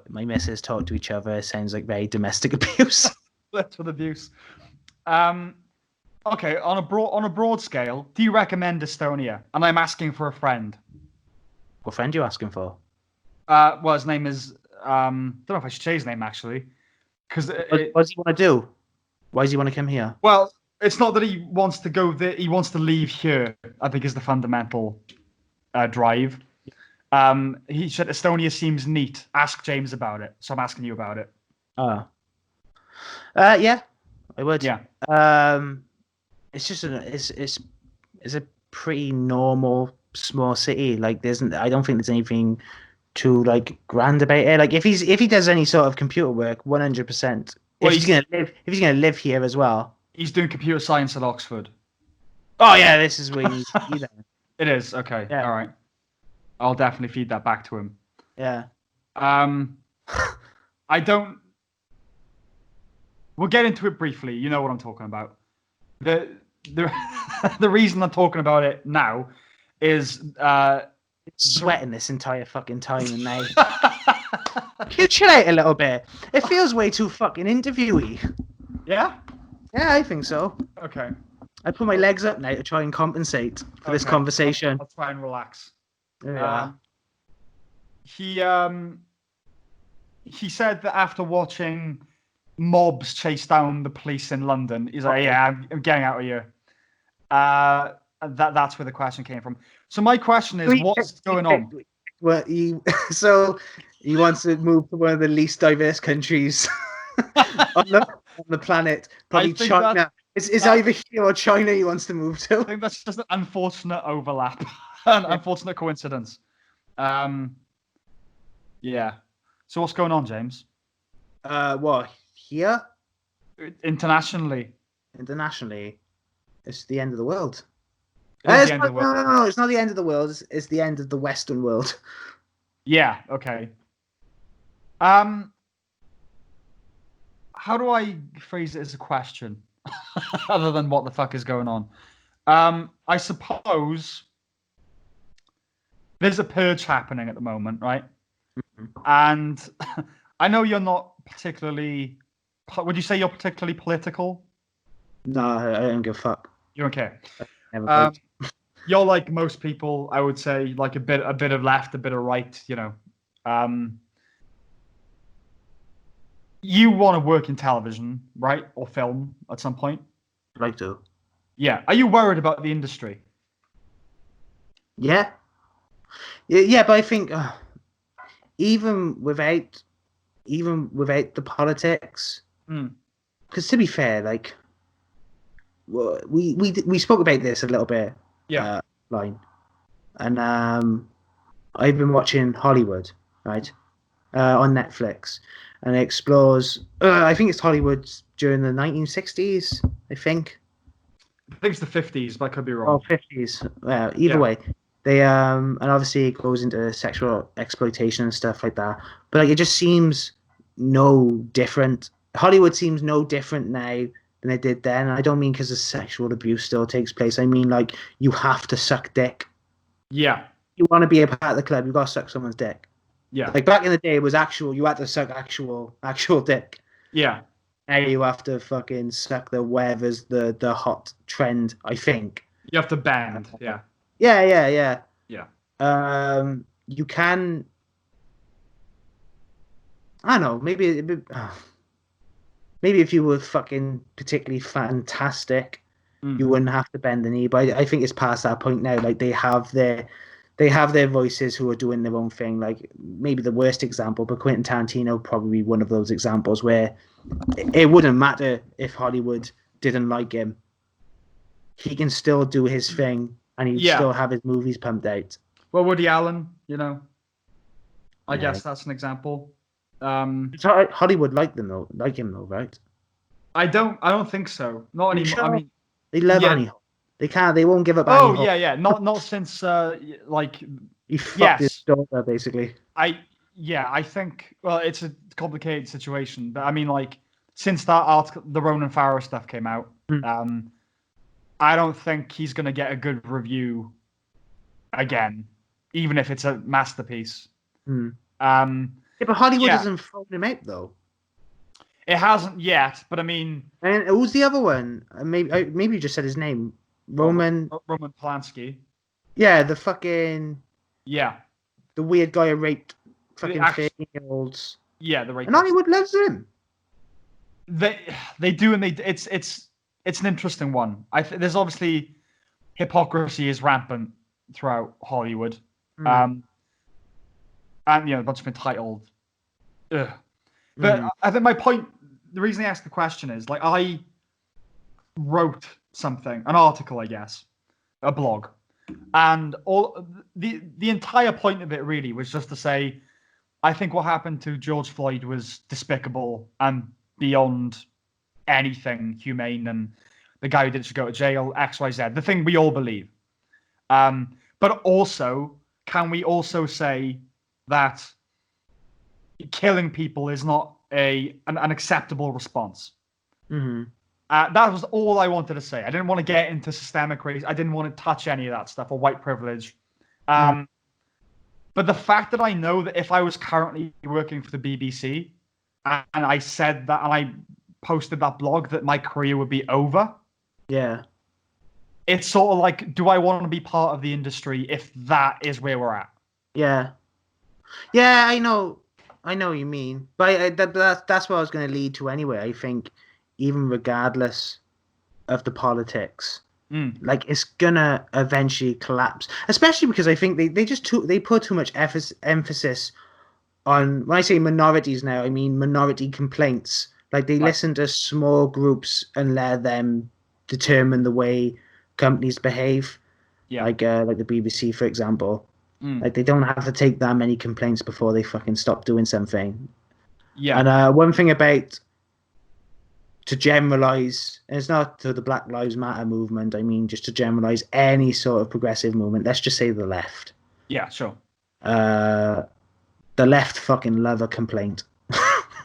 my missus talk to each other sounds like very domestic abuse. Sexual abuse. Okay, on a broad scale, do you recommend Estonia? And I'm asking for a friend. What friend are you asking for? Well, his name is don't know if I should say his name actually, because what does he want to do? Why does he want to come here? Well, it's not that he wants to go there. He wants to leave here, I think, is the fundamental drive. He said Estonia seems neat. Ask James about it. So I'm asking you about it. Yeah, I would. Yeah. It's just it's a pretty normal small city. Like I don't think there's anything too like grand about it. Like if he does any sort of computer work, 100%. If he's gonna live here as well. He's doing computer science at Oxford. Oh yeah, this is where you see that. It is, okay. Yeah. All right. I'll definitely feed that back to him. Yeah. I don't. We'll get into it briefly. You know what I'm talking about. The reason I'm talking about it now is sweating this entire fucking time and now. Can you chill out a little bit? It feels way too fucking interviewy. Yeah? Yeah, I think so. Okay. I put my legs up now to try and compensate for this conversation. I'll try and relax. There we are. He said that after watching mobs chase down the police in London, he's like, yeah, I'm getting out of here. That's where the question came from. So my question is, what's going on? Well, he wants to move to one of the least diverse countries on the planet, probably China. It's either here or China he wants to move to. I think that's just an unfortunate overlap, an unfortunate coincidence. Yeah. So what's going on, James? What, here? Internationally, it's the end of the world. No, it's not the end of the world. It's the end of the Western world. Yeah. Okay. How do I phrase it as a question, other than what the fuck is going on? I suppose there's a purge happening at the moment, right? Mm-hmm. And I know you're not particularly. Would you say you're particularly political? No, I don't give a fuck. You don't care. You're like most people, I would say, like a bit of left, a bit of right. You know, you want to work in television, right, or film at some point? I'd like to. Yeah. Are you worried about the industry? Yeah. But I think even without the politics, because to be fair, like, well, we spoke about this a little bit. Yeah. Line, and I've been watching Hollywood, right? on Netflix, and it explores. I think it's Hollywood during the 1960s. I think. I think it's the 50s, but I could be wrong. Oh, 50s. Either way, they and obviously it goes into sexual exploitation and stuff like that. But like, it just seems no different. Hollywood seems no different now than it did then. I don't mean because the sexual abuse still takes place. I mean like you have to suck dick. Yeah. You want to be a part of the club, you got to suck someone's dick. Yeah. Like back in the day, it was actual. You had to suck actual dick. Yeah. Now you have to fucking suck the whatever's the hot trend. I think you have to bend. Yeah. Yeah. You can. I don't know. Maybe if you were fucking particularly fantastic, you wouldn't have to bend the knee. But I think it's past that point now. Like they have their voices who are doing their own thing. Like maybe the worst example, but Quentin Tarantino probably one of those examples where it wouldn't matter if Hollywood didn't like him. He can still do his thing, and he'd still have his movies pumped out. Well, Woody Allen, I guess that's an example. Hollywood like him though, right? I don't think so. Not anymore. Sure? I mean, they love Annie Hall. They can't. They won't give up. Annie Hall. Yeah. Not since like. He fucked his daughter, basically. I think. Well, it's a complicated situation, but I mean, like, since that article, the Ronan Farrow stuff came out, I don't think he's gonna get a good review again, even if it's a masterpiece. Yeah, but Hollywood hasn't thrown him out though. It hasn't yet, but I mean. And who's the other one? Maybe you just said his name. Roman Polanski. Yeah, the fucking. Yeah. The weird guy who raped fucking 13-year-olds. Yeah, the rapist. And Hollywood loves him. They do, and it's an interesting one. There's obviously hypocrisy is rampant throughout Hollywood, and a bunch of entitled. But I think my point, the reason I asked the question is like I wrote something, an article, I guess, a blog, and all the entire point of it really was just to say, I think what happened to George Floyd was despicable and beyond anything humane, and the guy who did it should go to jail, XYZ, the thing we all believe. But also, can we also say that killing people is not an acceptable response? That was all I wanted to say. I didn't want to get into systemic racism. I didn't want to touch any of that stuff or white privilege. But the fact that I know that if I was currently working for the BBC and I said that and I posted that blog that my career would be over. Yeah. It's sort of like, do I want to be part of the industry if that is where we're at? Yeah. Yeah, I know what you mean. But that's what I was going to lead to anyway. I think even regardless of the politics, like it's gonna eventually collapse. Especially because I think they put too much emphasis on, when I say minorities now, I mean minority complaints. Like they listen to small groups and let them determine the way companies behave. Yeah. Like the BBC, for example. Like they don't have to take that many complaints before they fucking stop doing something. Yeah. And one thing about, to generalize, and it's not to the Black Lives Matter movement, I mean just to generalize any sort of progressive movement, let's just say the left. Yeah, sure. The left fucking love a complaint.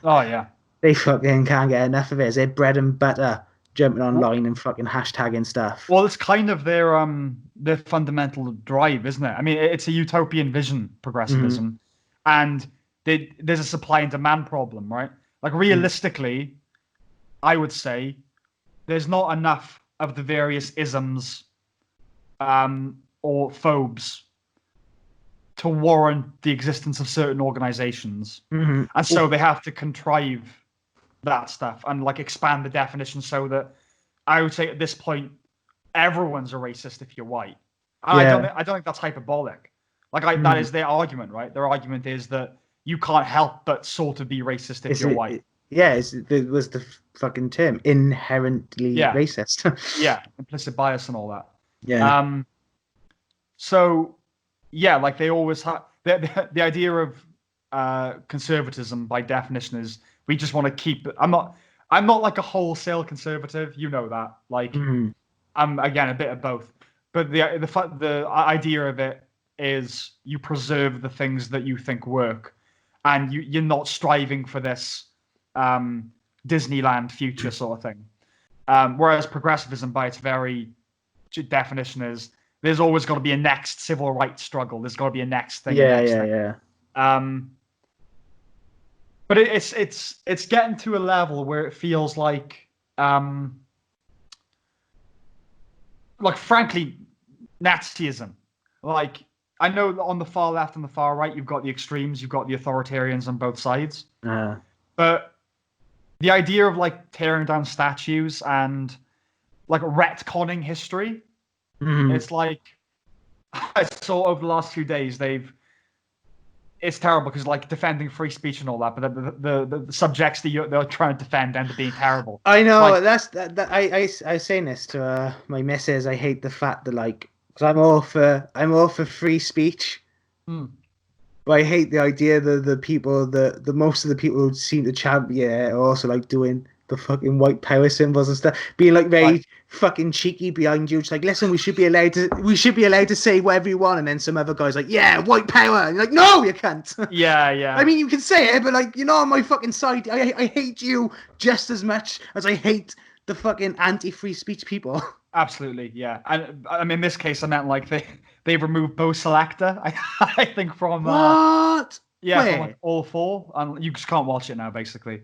Oh, yeah. They fucking can't get enough of it. It's their bread and butter, jumping online and fucking hashtagging stuff. Well, it's kind of their fundamental drive, isn't it? I mean, it's a utopian vision, progressivism. And there's a supply and demand problem, right? Like, realistically, I would say there's not enough of the various isms or phobes to warrant the existence of certain organizations. And so they have to contrive that stuff and like expand the definition so that I would say at this point, everyone's a racist if you're white. I don't think that's hyperbolic. Like that is their argument, right? Their argument is that you can't help but sort of be racist if you're white. Yeah, it was the fucking term, inherently racist. Yeah, implicit bias and all that. Yeah. So, yeah, like they always have the idea of conservatism by definition is we just want to keep. I'm not like a wholesale conservative. You know that. Like I'm again a bit of both. But the idea of it is you preserve the things that you think work, and you're not striving for this Disneyland future sort of thing. Whereas progressivism, by its very definition, is there's always got to be a next civil rights struggle. There's got to be a next thing. Yeah. But it's getting to a level where it feels like frankly, Nazism. Like, I know that on the far left and the far right, you've got the extremes, you've got the authoritarians on both sides. But the idea of like tearing down statues and like retconning history, it's like I saw over the last few days it's terrible because like defending free speech and all that, but the subjects that they're trying to defend end up being terrible. I know, like, I say this to my missus. I hate the fact that like, because I'm all for free speech, but I hate the idea that the most of the people who seem to champion it are also like doing the fucking white power symbols and stuff, being like very fucking cheeky behind you. It's like, listen, we should be allowed to say whatever we want, and then some other guy's like, yeah, white power, and you're like, no, you can't. Yeah. I mean, you can say it, but like, you're not on my fucking side. I hate you just as much as I hate the fucking anti-free speech people. Absolutely, yeah. And I mean, in this case, I meant like they've removed Bo Selector. I think from what? Yeah, from like all four, and you just can't watch it now, basically.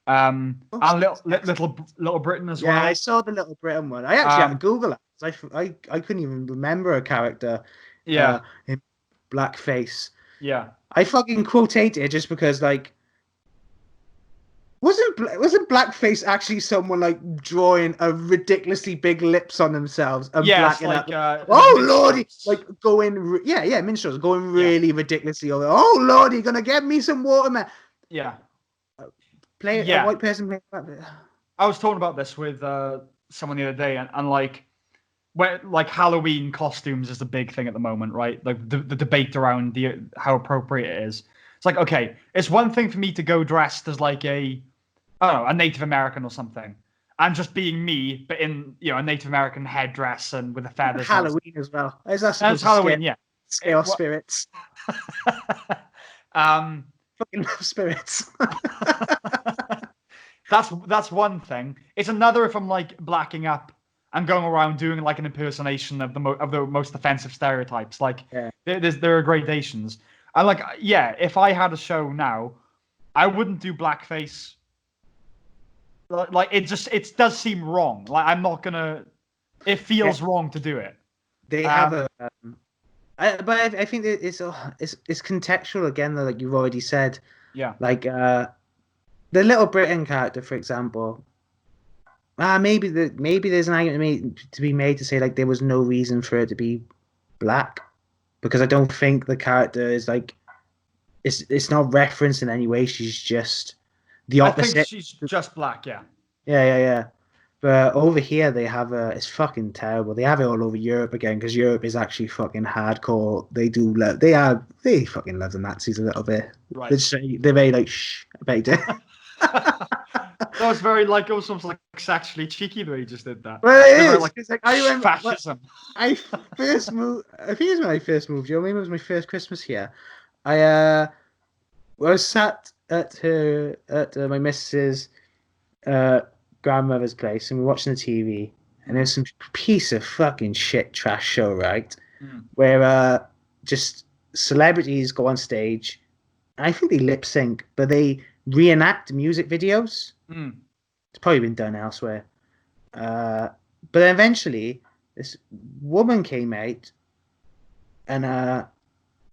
And Little Britain as well. Yeah, I saw the Little Britain one. I actually had to Google it. I couldn't even remember a character. Yeah. In blackface. Yeah. I fucking quoted it just because like. Wasn't blackface actually someone like drawing a ridiculously big lips on themselves and blacking like, up? Oh lordy, like going minstrels going really ridiculously over. Oh lordy, gonna get me some water, man. Yeah. A white person playing blackface. I was talking about this with someone the other day, and like, like Halloween costumes is a big thing at the moment, right? Like the debate around how appropriate it is. It's like, okay, it's one thing for me to go dressed as like a Native American or something, and just being me, but in a Native American headdress and with the feathers. Halloween as well. It's Halloween, yeah. Scare spirits. Fucking love spirits. That's one thing. It's another if I'm like blacking up and going around doing like an impersonation of the most offensive stereotypes. Like there are gradations. And like if I had a show now, I wouldn't do blackface. Like it does seem wrong. Like I'm not gonna. It feels wrong to do it. They have but I think it's contextual again, though, like you've already said. Yeah. Like the Little Britain character, for example. Maybe there's an argument to be made to say like there was no reason for it to be black, because I don't think the character is like it's not referenced in any way. She's just the opposite. I think she's just black. Yeah. Yeah. But over here they have it's fucking terrible. They have it all over Europe again, because Europe is actually fucking hardcore. They fucking love the Nazis a little bit. Right. They're very like shh. I bet you do. That was very like it was almost like sexually cheeky the way you just did that. Well, it is. Like, it's like I remember fascism. I first moved. I think it was when I first moved. You know, maybe it was my first Christmas here. I was sat at my missus's grandmother's place, and we're watching the TV, and there's some piece of fucking shit trash show, right? Where just celebrities go on stage, and I think they lip sync, but they reenact music videos. It's probably been done elsewhere. But then eventually, this woman came out, and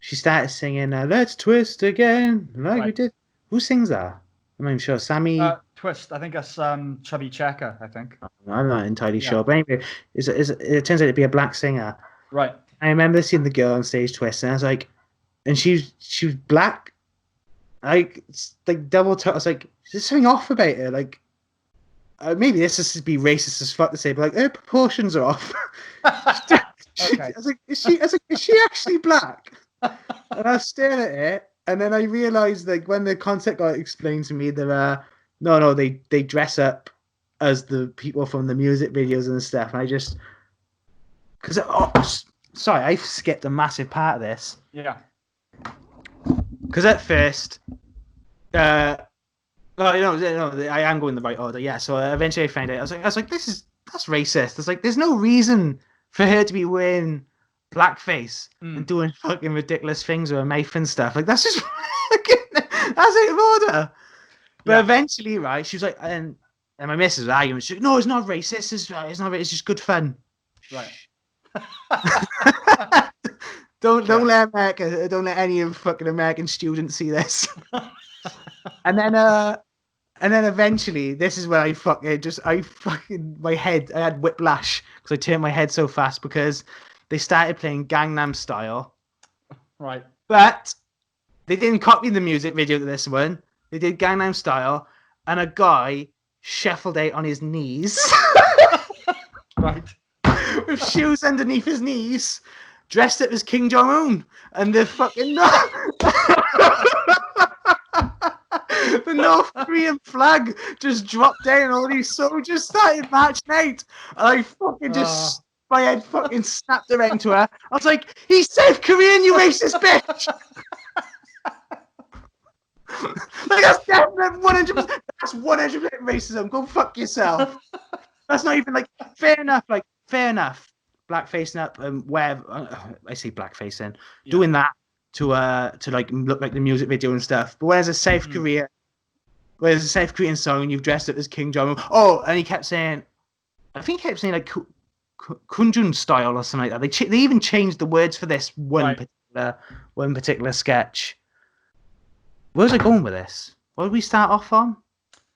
she started singing "Let's Twist Again," like we did. Who sings that? I'm not even sure. Sammy. Twist. I think that's Chubby Checker. I think. I'm not entirely sure, but anyway, it turns out to be a black singer. Right. I remember seeing the girl on stage twist, and I was like, and she was black. It's like double. I was like, there's something off about her. Like, maybe this is to be racist as fuck to say, but like her proportions are off. Okay. I was like, is she actually black? And I was staring at it, And then I realized, like, when the concept got explained to me, that no, they dress up as the people from the music videos and stuff. And I just, sorry, I skipped a massive part of this. Yeah. Because at first, no, I am going the right order. Yeah. So eventually, I found out. I was like, that's racist. It's like, there's no reason for her to be wearing blackface and doing fucking ridiculous things with her mouth and stuff. Like, that's just that's out of order. But eventually, right, she was like, and my missus was arguing. She's like, no, it's not racist. It's not racist. It's just good fun. Right. Don't let America, don't let any of fucking American students see this. And then eventually, this is where I had whiplash because I turned my head so fast because they started playing Gangnam Style. Right. But they didn't copy the music video to this one. They did Gangnam Style, and a guy shuffled out on his knees. Right. With shoes underneath his knees, dressed up as King Jong-un, and the fucking the North Korean flag just dropped down, and all these soldiers started marching out, and I fucking just my head fucking snapped around to her. I was like, "He's South Korean, you racist bitch!" Like, that's definitely 100%. That's 100% racism. Go fuck yourself. That's not even like fair enough. Like, fair enough. Blackfacing up and where I say blackfacing, doing that to like look like the music video and stuff. But where's a South Korea? Where's a South Korean song and you've dressed up as King Jong-un? Oh, and he kept saying, I think he kept saying like Kunjun style or something like that. They even changed the words for this one particular sketch. Where's I going with this? What did we start off on?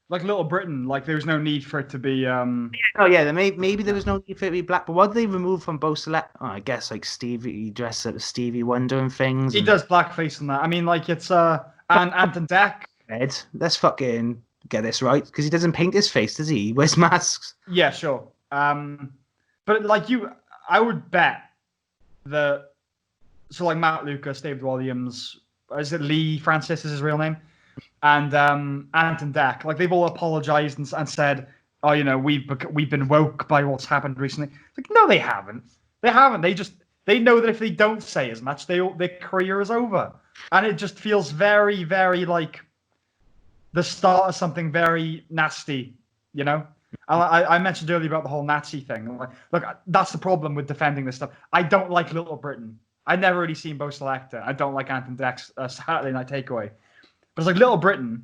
Like Little Britain, like there was no need for it to be. Oh yeah, maybe there was no need for it to be black. But what did they remove from both select? Oh, I guess like Stevie, he dressed up as Stevie Wonder and things. He does blackface in that. I mean, like it's and Deck. Ed, let's fucking get this right because he doesn't paint his face, does he? He wears masks. Yeah, sure. But like I would bet that. So like Matt Lucas, David Williams, is it Lee Francis is his real name? And Ant and Dec, like they've all apologized and said, "Oh, you know, we've been woke by what's happened recently." It's like, no, they haven't. They haven't. They know that if they don't say as much, their career is over, and it just feels very, very like the start of something very nasty, you know. I mentioned earlier about the whole Nazi thing. Like, look, that's the problem with defending this stuff. I don't like Little Britain. I never really seen Bo Selecta. I don't like Ant and Dec's Saturday Night Takeaway. But it's like Little Britain.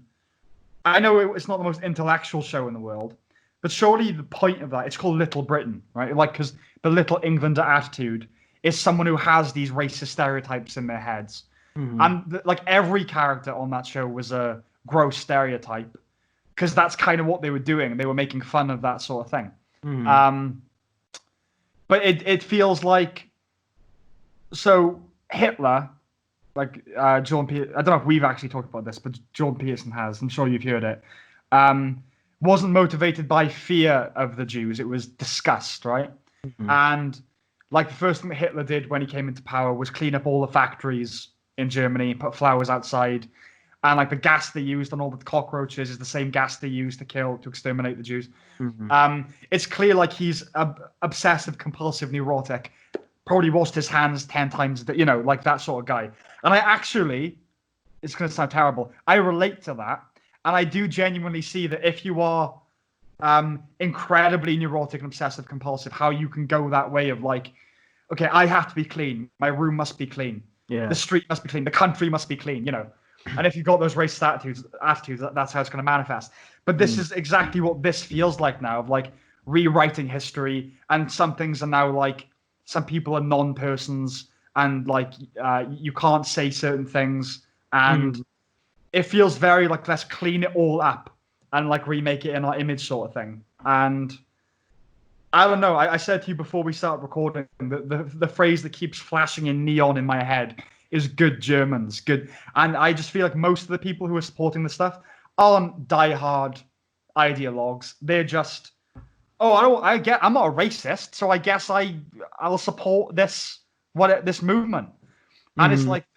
I know it's not the most intellectual show in the world, but surely the point of that, it's called Little Britain, right? Like, because the Little Englander attitude is someone who has these racist stereotypes in their heads. Mm-hmm. And like every character on that show was a gross stereotype because that's kind of what they were doing. They were making fun of that sort of thing. Mm-hmm. But it feels like, so Hitler, like Jordan Peterson, I don't know if we've actually talked about this, but Jordan Peterson has. I'm sure you've heard it. Wasn't motivated by fear of the Jews. It was disgust, right? Mm-hmm. And like the first thing that Hitler did when he came into power was clean up all the factories in Germany, put flowers outside. And like the gas they used on all the cockroaches is the same gas they used to exterminate the Jews. Mm-hmm. It's clear like he's obsessive, compulsive, neurotic. Probably washed his hands 10 times, you know, like that sort of guy. And I actually, it's going to sound terrible, I relate to that. And I do genuinely see that if you are incredibly neurotic and obsessive compulsive, how you can go that way of like, okay, I have to be clean. My room must be clean. Yeah. The street must be clean. The country must be clean, you know. And if you've got those racist attitudes, that's how it's going to manifest. But this is exactly what this feels like now, of like rewriting history. And some things are now like, some people are non-persons and like you can't say certain things. And it feels very like, let's clean it all up and like remake it in our image sort of thing. And I don't know. I said to you before we started recording, the phrase that keeps flashing in neon in my head is good Germans. Good. And I just feel like most of the people who are supporting this stuff aren't diehard ideologues. They're just, I'm not a racist, so I guess I'll support this movement. And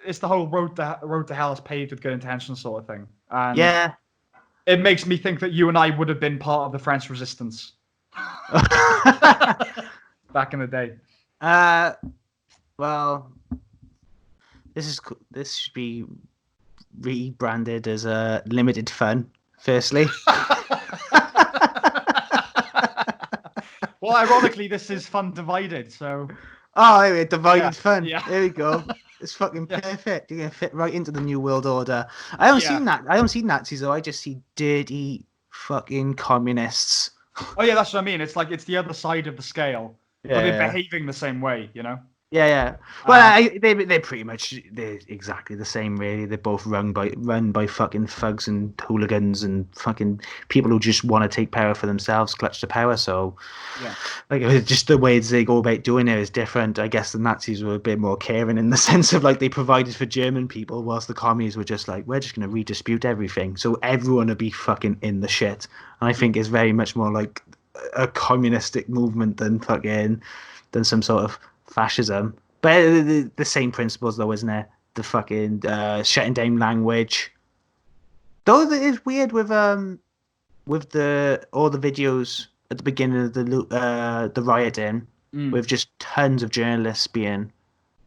it's the whole road to hell is paved with good intentions sort of thing. And yeah, it makes me think that you and I would have been part of the French Resistance back in the day. Well, this should be rebranded as a limited fun. Firstly. Well, ironically, this is Fundivided, so. Oh, divided fun. Yeah. There we go. It's fucking perfect. You're gonna fit right into the New World Order. I don't see Nazis though. I just see dirty fucking communists. Oh yeah, that's what I mean. It's like it's the other side of the scale, but they're behaving the same way, you know. Yeah. Well, they're pretty much exactly the same, really. They're both run by fucking thugs and hooligans and fucking people who just want to take power for themselves, clutch the power. So, like, just the ways they go about doing it is different. I guess the Nazis were a bit more caring in the sense of like they provided for German people, whilst the commies were just like, we're just going to redistribute everything, so everyone will be fucking in the shit. And I think it's very much more like a communistic movement than some sort of fascism, but the same principles though, isn't it? The fucking shutting down language. Though it is weird with all the videos at the beginning of the rioting, with just tons of journalists being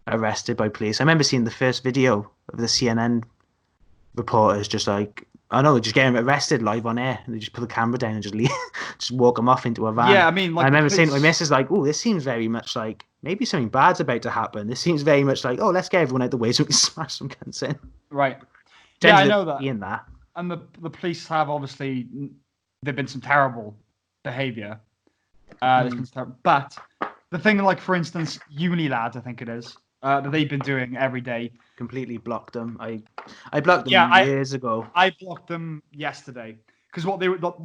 arrested by police. I remember seeing the first video of the CNN reporters just like, I know, just getting arrested live on air. They just put the camera down and just leave, just walk them off into a van. Yeah, I mean, like, I remember saying to my missus, like, "Oh, this seems very much like maybe something bad's about to happen. This seems very much like, oh, let's get everyone out the way so we can smash some cunts in." Right. Yeah, I know that. In that. And the police have obviously there've been some terrible behaviour. But the thing, like for instance, uni lads, I think it is, that they've been doing every day. Completely blocked them. I blocked them years ago. I blocked them yesterday because what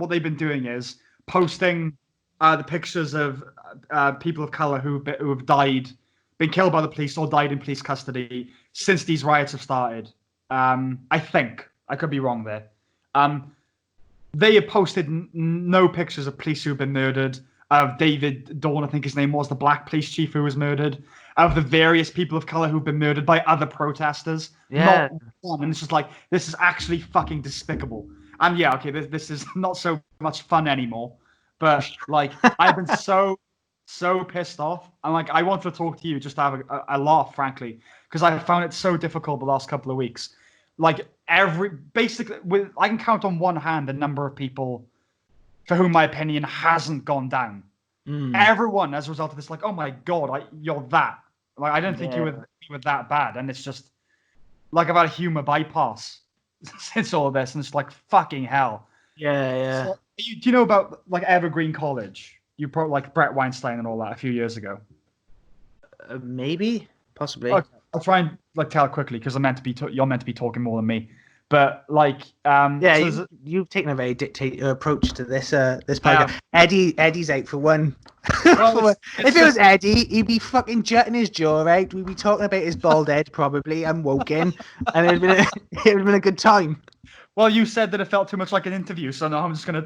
they've been doing is posting the pictures of people of color who have died, been killed by the police or died in police custody since these riots have started. I think I could be wrong there. They have posted no pictures of police who have been murdered. Of David Dawn, I think his name was, the black police chief who was murdered. Of the various people of color who've been murdered by other protesters. Yeah. Not one. And it's just like, this is actually fucking despicable. And yeah, okay, this is not so much fun anymore. But like, I've been so pissed off. And like, I want to talk to you just to have a laugh, frankly, because I found it so difficult the last couple of weeks. Like basically, I can count on one hand the number of people for whom my opinion hasn't gone down. Everyone, as a result of this, like, oh my god, you're that. Like, I don't think you were that bad. And it's just like I've had a humor bypass since all of this, and it's like fucking hell. Yeah. So, do you know about like Evergreen College? You probably like Brett Weinstein and all that a few years ago. Maybe, possibly. Okay. I'll try and like tell quickly because you're meant to be talking more than me. But like, so you've taken a very dictator approach to this podcast. Eddie's out for one. Well, if it was Eddie, he'd be fucking jutting his jaw out. We'd be talking about his bald head probably and woken, and it'd been a good time. Well, you said that it felt too much like an interview, so no, I'm just gonna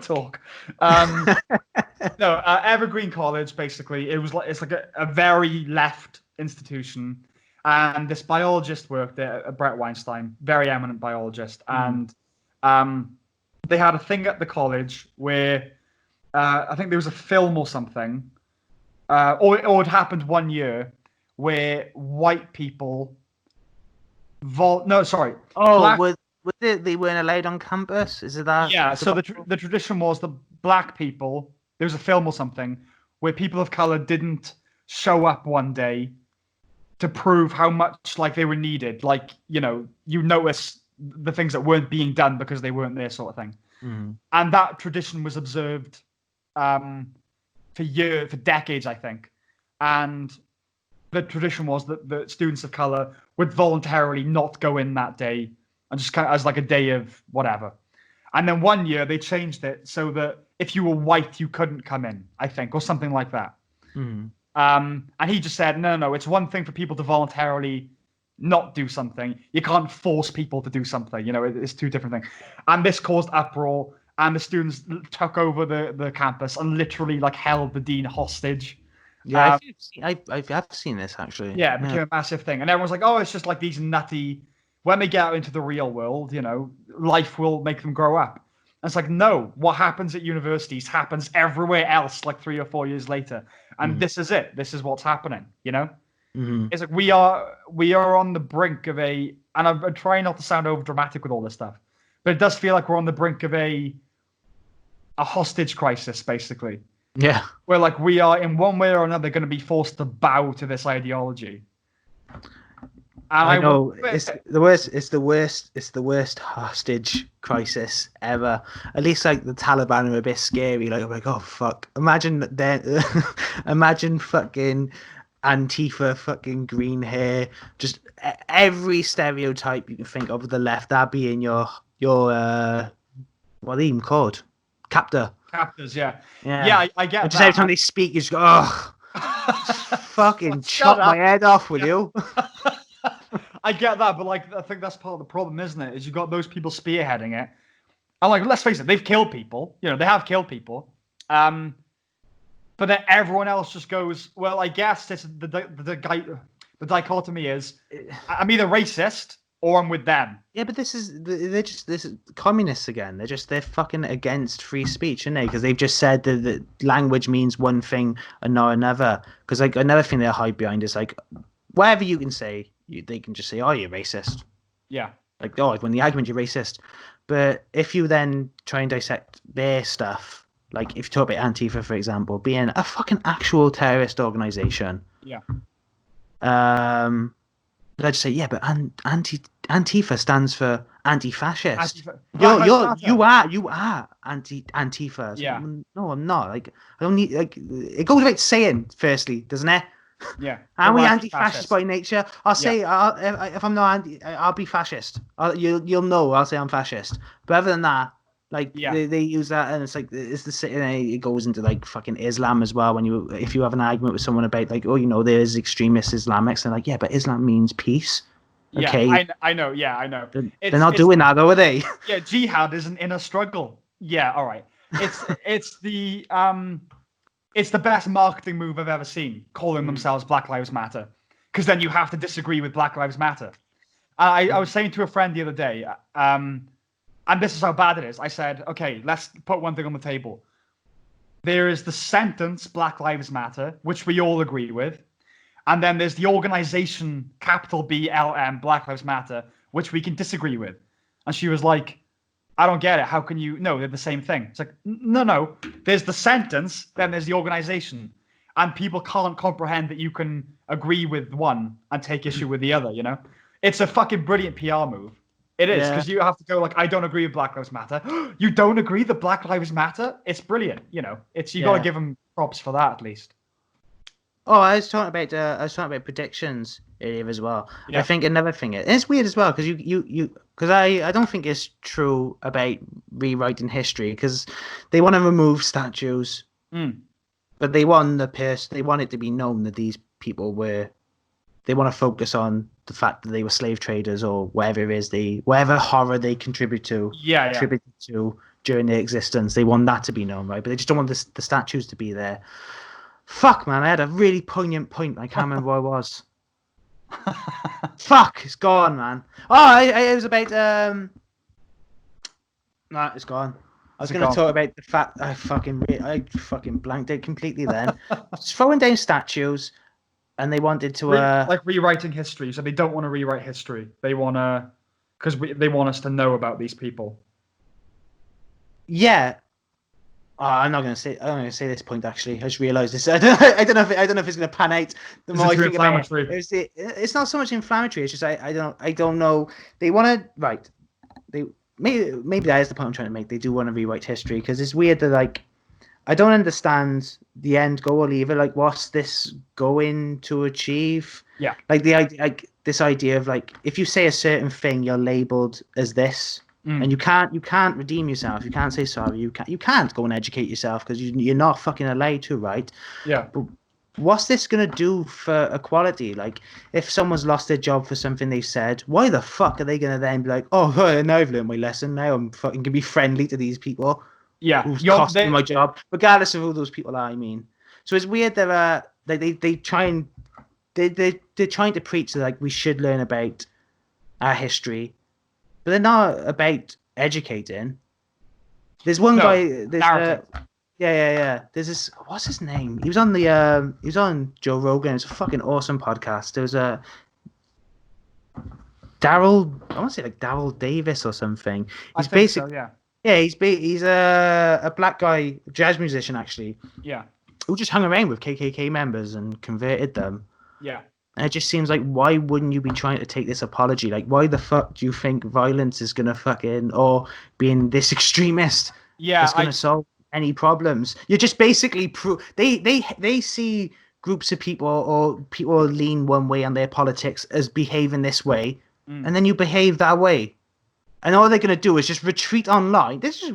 talk. No, Evergreen College basically it's like a very left institution. And this biologist worked there, Brett Weinstein, very eminent biologist. And they had a thing at the college where I think there was a film or something, or it happened one year where white people they weren't allowed on campus? Is it that? Yeah, so the tradition was that black people, there was a film or something where people of color didn't show up one day to prove how much like they were needed. Like, you notice the things that weren't being done because they weren't there, sort of thing. And that tradition was observed for decades, I think. And the tradition was that the students of color would voluntarily not go in that day and just kind of as like a day of whatever. And then one year they changed it so that if you were white, you couldn't come in, I think, or something like that. And he just said, no, it's one thing for people to voluntarily not do something. You can't force people to do something. It's two different things. And this caused uproar, and the students took over the campus and literally like held the dean hostage. Yeah, I've seen this actually. Yeah, it became a massive thing, and everyone's like, "Oh, it's just like these nutty." When they get out into the real world, life will make them grow up. And it's like, no, what happens at universities happens everywhere else, like 3 or 4 years later, and this is it. This is what's happening. Mm-hmm. It's like we are on the brink of and I'm trying not to sound over dramatic with all this stuff, but it does feel like we're on the brink of a hostage crisis, basically. Yeah. Where like we are in one way or another going to be forced to bow to this ideology. And I know it's the worst. It's the worst. It's the worst hostage crisis ever. At least like the Taliban are a bit scary. Like I'm like, oh fuck. Imagine then. Imagine fucking Antifa, fucking green hair, just every stereotype you can think of the left. That'd be in your what are they even called? Captors, yeah. I get just that. Every time they speak, you just go, oh, fucking chop my head off, will you? I get that, but like I think that's part of the problem, isn't it? Is you got those people spearheading it. And like, let's face it, they've killed people. They have killed people. But then everyone else just goes, well, I guess this the dichotomy is I'm either racist or I'm with them. Yeah, but this is communists again. They're fucking against free speech, aren't they? Because they've just said that language means one thing and not another. Because like another thing they hide behind is like whatever you can say, they can just say, "Oh, you're racist." Yeah. Like, oh, when the argument you're racist. But if you then try and dissect their stuff, like if you talk about Antifa, for example, being a fucking actual terrorist organization. Yeah. I'd just say, yeah, but Antifa stands for anti-fascist. You are anti-Antifa. Yeah. No, I'm not. Like, I don't need. Like, it goes without saying. Firstly, doesn't it? Yeah. Are we anti-fascist by nature? I'll say, if I'm not anti, I'll be fascist. You'll know. I'll say I'm fascist. But other than that, like they use that, and it's like it goes into like fucking Islam as well. If you have an argument with someone about like, oh, there's extremist Islamics, and like, yeah, but Islam means peace. Okay. Yeah, I know. Yeah, I know. They're not doing that, though, are they? Yeah, jihad is an inner struggle. Yeah, all right. It's the best marketing move I've ever seen, calling themselves Black Lives Matter, because then you have to disagree with Black Lives Matter. I was saying to a friend the other day, and this is how bad it is. I said, okay, let's put one thing on the table. There is the sentence Black Lives Matter, which we all agree with. And then there's the organization, capital BLM, Black Lives Matter, which we can disagree with. And she was like, I don't get it. How can you? No, they're the same thing. It's like, no. There's the sentence, then there's the organization. And people can't comprehend that you can agree with one and take issue with the other, It's a fucking brilliant PR move. It is, because you have to go like, I don't agree with Black Lives Matter. You don't agree that Black Lives Matter? It's brilliant, you got to give them props for that at least. Oh, I was talking about predictions earlier as well. Yeah. I think another thing, and it's weird as well because because I don't think it's true about rewriting history because they want to remove statues, but they want it to be known that these people they want to focus on the fact that they were slave traders or whatever it is whatever horror they contributed to during their existence. They want that to be known, right? But they just don't want the statues to be there. Fuck, man, I had a really poignant point. I can't remember what it was. Fuck, it's gone, man. Oh, it was about Nah, it's gone. I was going to talk about the fact I fucking blanked it completely. Then just throwing down statues, and they wanted to like rewriting history. So they don't want to rewrite history. They want to because they want us to know about these people. Yeah. Oh, I'm not going to say this point. Actually, I just realised this. I don't know if it's going to pan out. The more I think about it, it's not so much inflammatory. It's just I don't know. They want to right. They maybe that is the point I'm trying to make. They do want to rewrite history because it's weird that like I don't understand the end goal either. Like, what's this going to achieve? Yeah. Like this idea of like if you say a certain thing, you're labelled as this. And you can't redeem yourself. You can't say sorry. You can't go and educate yourself because you're not fucking allowed to, right? Yeah. But what's this gonna do for equality? Like, if someone's lost their job for something they said, why the fuck are they gonna then be like, oh, now I've learned my lesson. Now I'm fucking gonna be friendly to these people. Yeah. Who's costing my job, regardless of who those people are. I mean, So it's weird that they try and they're trying to preach that like we should learn about our history, but they're not about educating. There's one guy. Yeah. There's this. What's his name? He was on Joe Rogan. It's a fucking awesome podcast. There was a Daryl. I want to say like Daryl Davis or something. He's basically he's a black guy, jazz musician actually. Yeah. Who just hung around with KKK members and converted them. Yeah. And it just seems like, why wouldn't you be trying to take this apology? Like, why the fuck do you think violence is gonna or being this extremist is gonna solve any problems? You're just basically they see groups of people or people lean one way on their politics as behaving this way, and then you behave that way. And all they're going to do is just retreat online. This is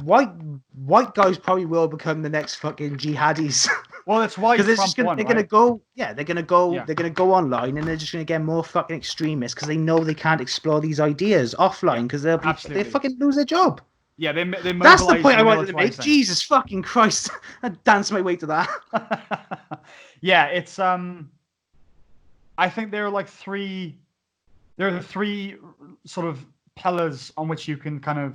white guys probably will become the next fucking jihadis. Well, that's why they're going to go online and they're just going to get more fucking extremists because they know they can't explore these ideas offline because they fucking lose their job. Yeah, they that's the point I wanted to make. Jesus fucking Christ, I danced my way to that. Yeah, it's I think there are like three sort of pillars on which you can kind of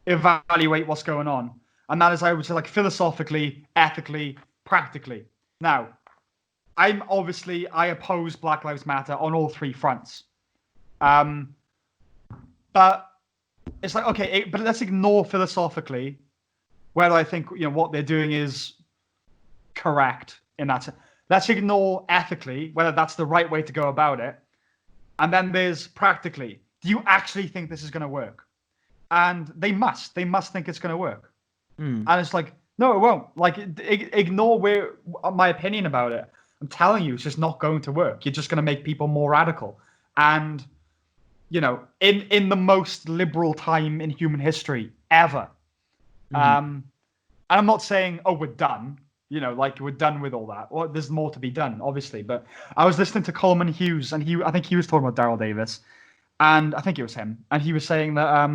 evaluate what's going on, and that is, I would say, like philosophically, ethically, practically. Now, I oppose Black Lives Matter on all three fronts, but it's like, okay, but let's ignore philosophically whether I think what they're doing is correct in that sense. Let's ignore ethically whether that's the right way to go about it, and then there's practically. Do you actually think this is going to work? And they must think it's going to work. And it's like, no, it won't. Like, ignore my opinion about it. I'm telling you, it's just not going to work. You're just going to make people more radical. And, in the most liberal time in human history ever. And I'm not saying, oh, we're done. Like we're done with all that. Well, there's more to be done, obviously. But I was listening to Coleman Hughes, and I think he was talking about Daryl Davis. And I think it was him. And he was saying that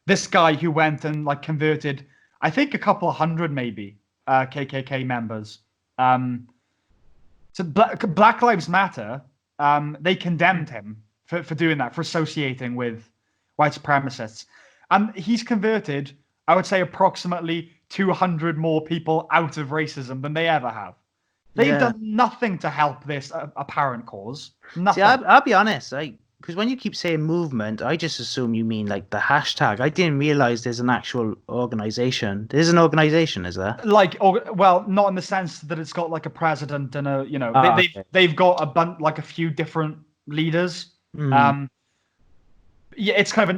this guy who went and like converted, I think a couple of hundred maybe KKK members. So Black Lives Matter, they condemned him for doing that, for associating with white supremacists. And he's converted, I would say, approximately 200 more people out of racism than they ever have. They've done nothing to help this apparent cause. Nothing. See, I'll be honest, because when you keep saying movement, I just assume you mean like the hashtag. I didn't realize there's an actual organization. There's an organization, is there? Well, not in the sense that it's got like a president and they've got a few different leaders. Yeah, it's kind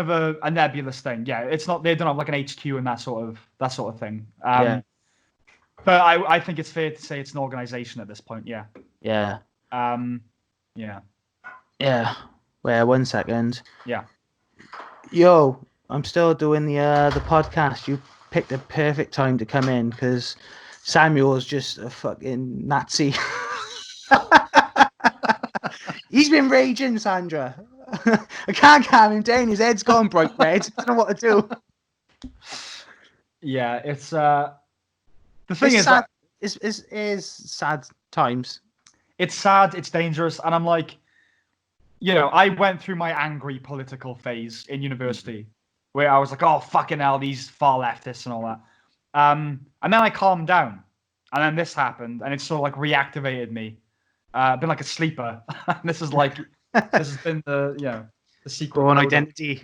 of a nebulous thing. Yeah, it's not. They don't have like an HQ and that sort of thing. But I think it's fair to say it's an organization at this point. Yeah. Yeah. Yeah. Yeah. Wait, 1 second. Yeah. Yo, I'm still doing the podcast. You picked a perfect time to come in because Samuel's just a fucking Nazi. He's been raging, Sandra. I can't calm him down. His head's gone bright red. I don't know what to do. Yeah, it's the thing is sad. Is sad times. It's sad. It's dangerous, and I'm like, I went through my angry political phase in university, where I was like, oh fucking hell, these far leftists and all that. And then I calmed down, and then this happened, and it sort of like reactivated me. I've been like a sleeper. This has been the secret. Born identity.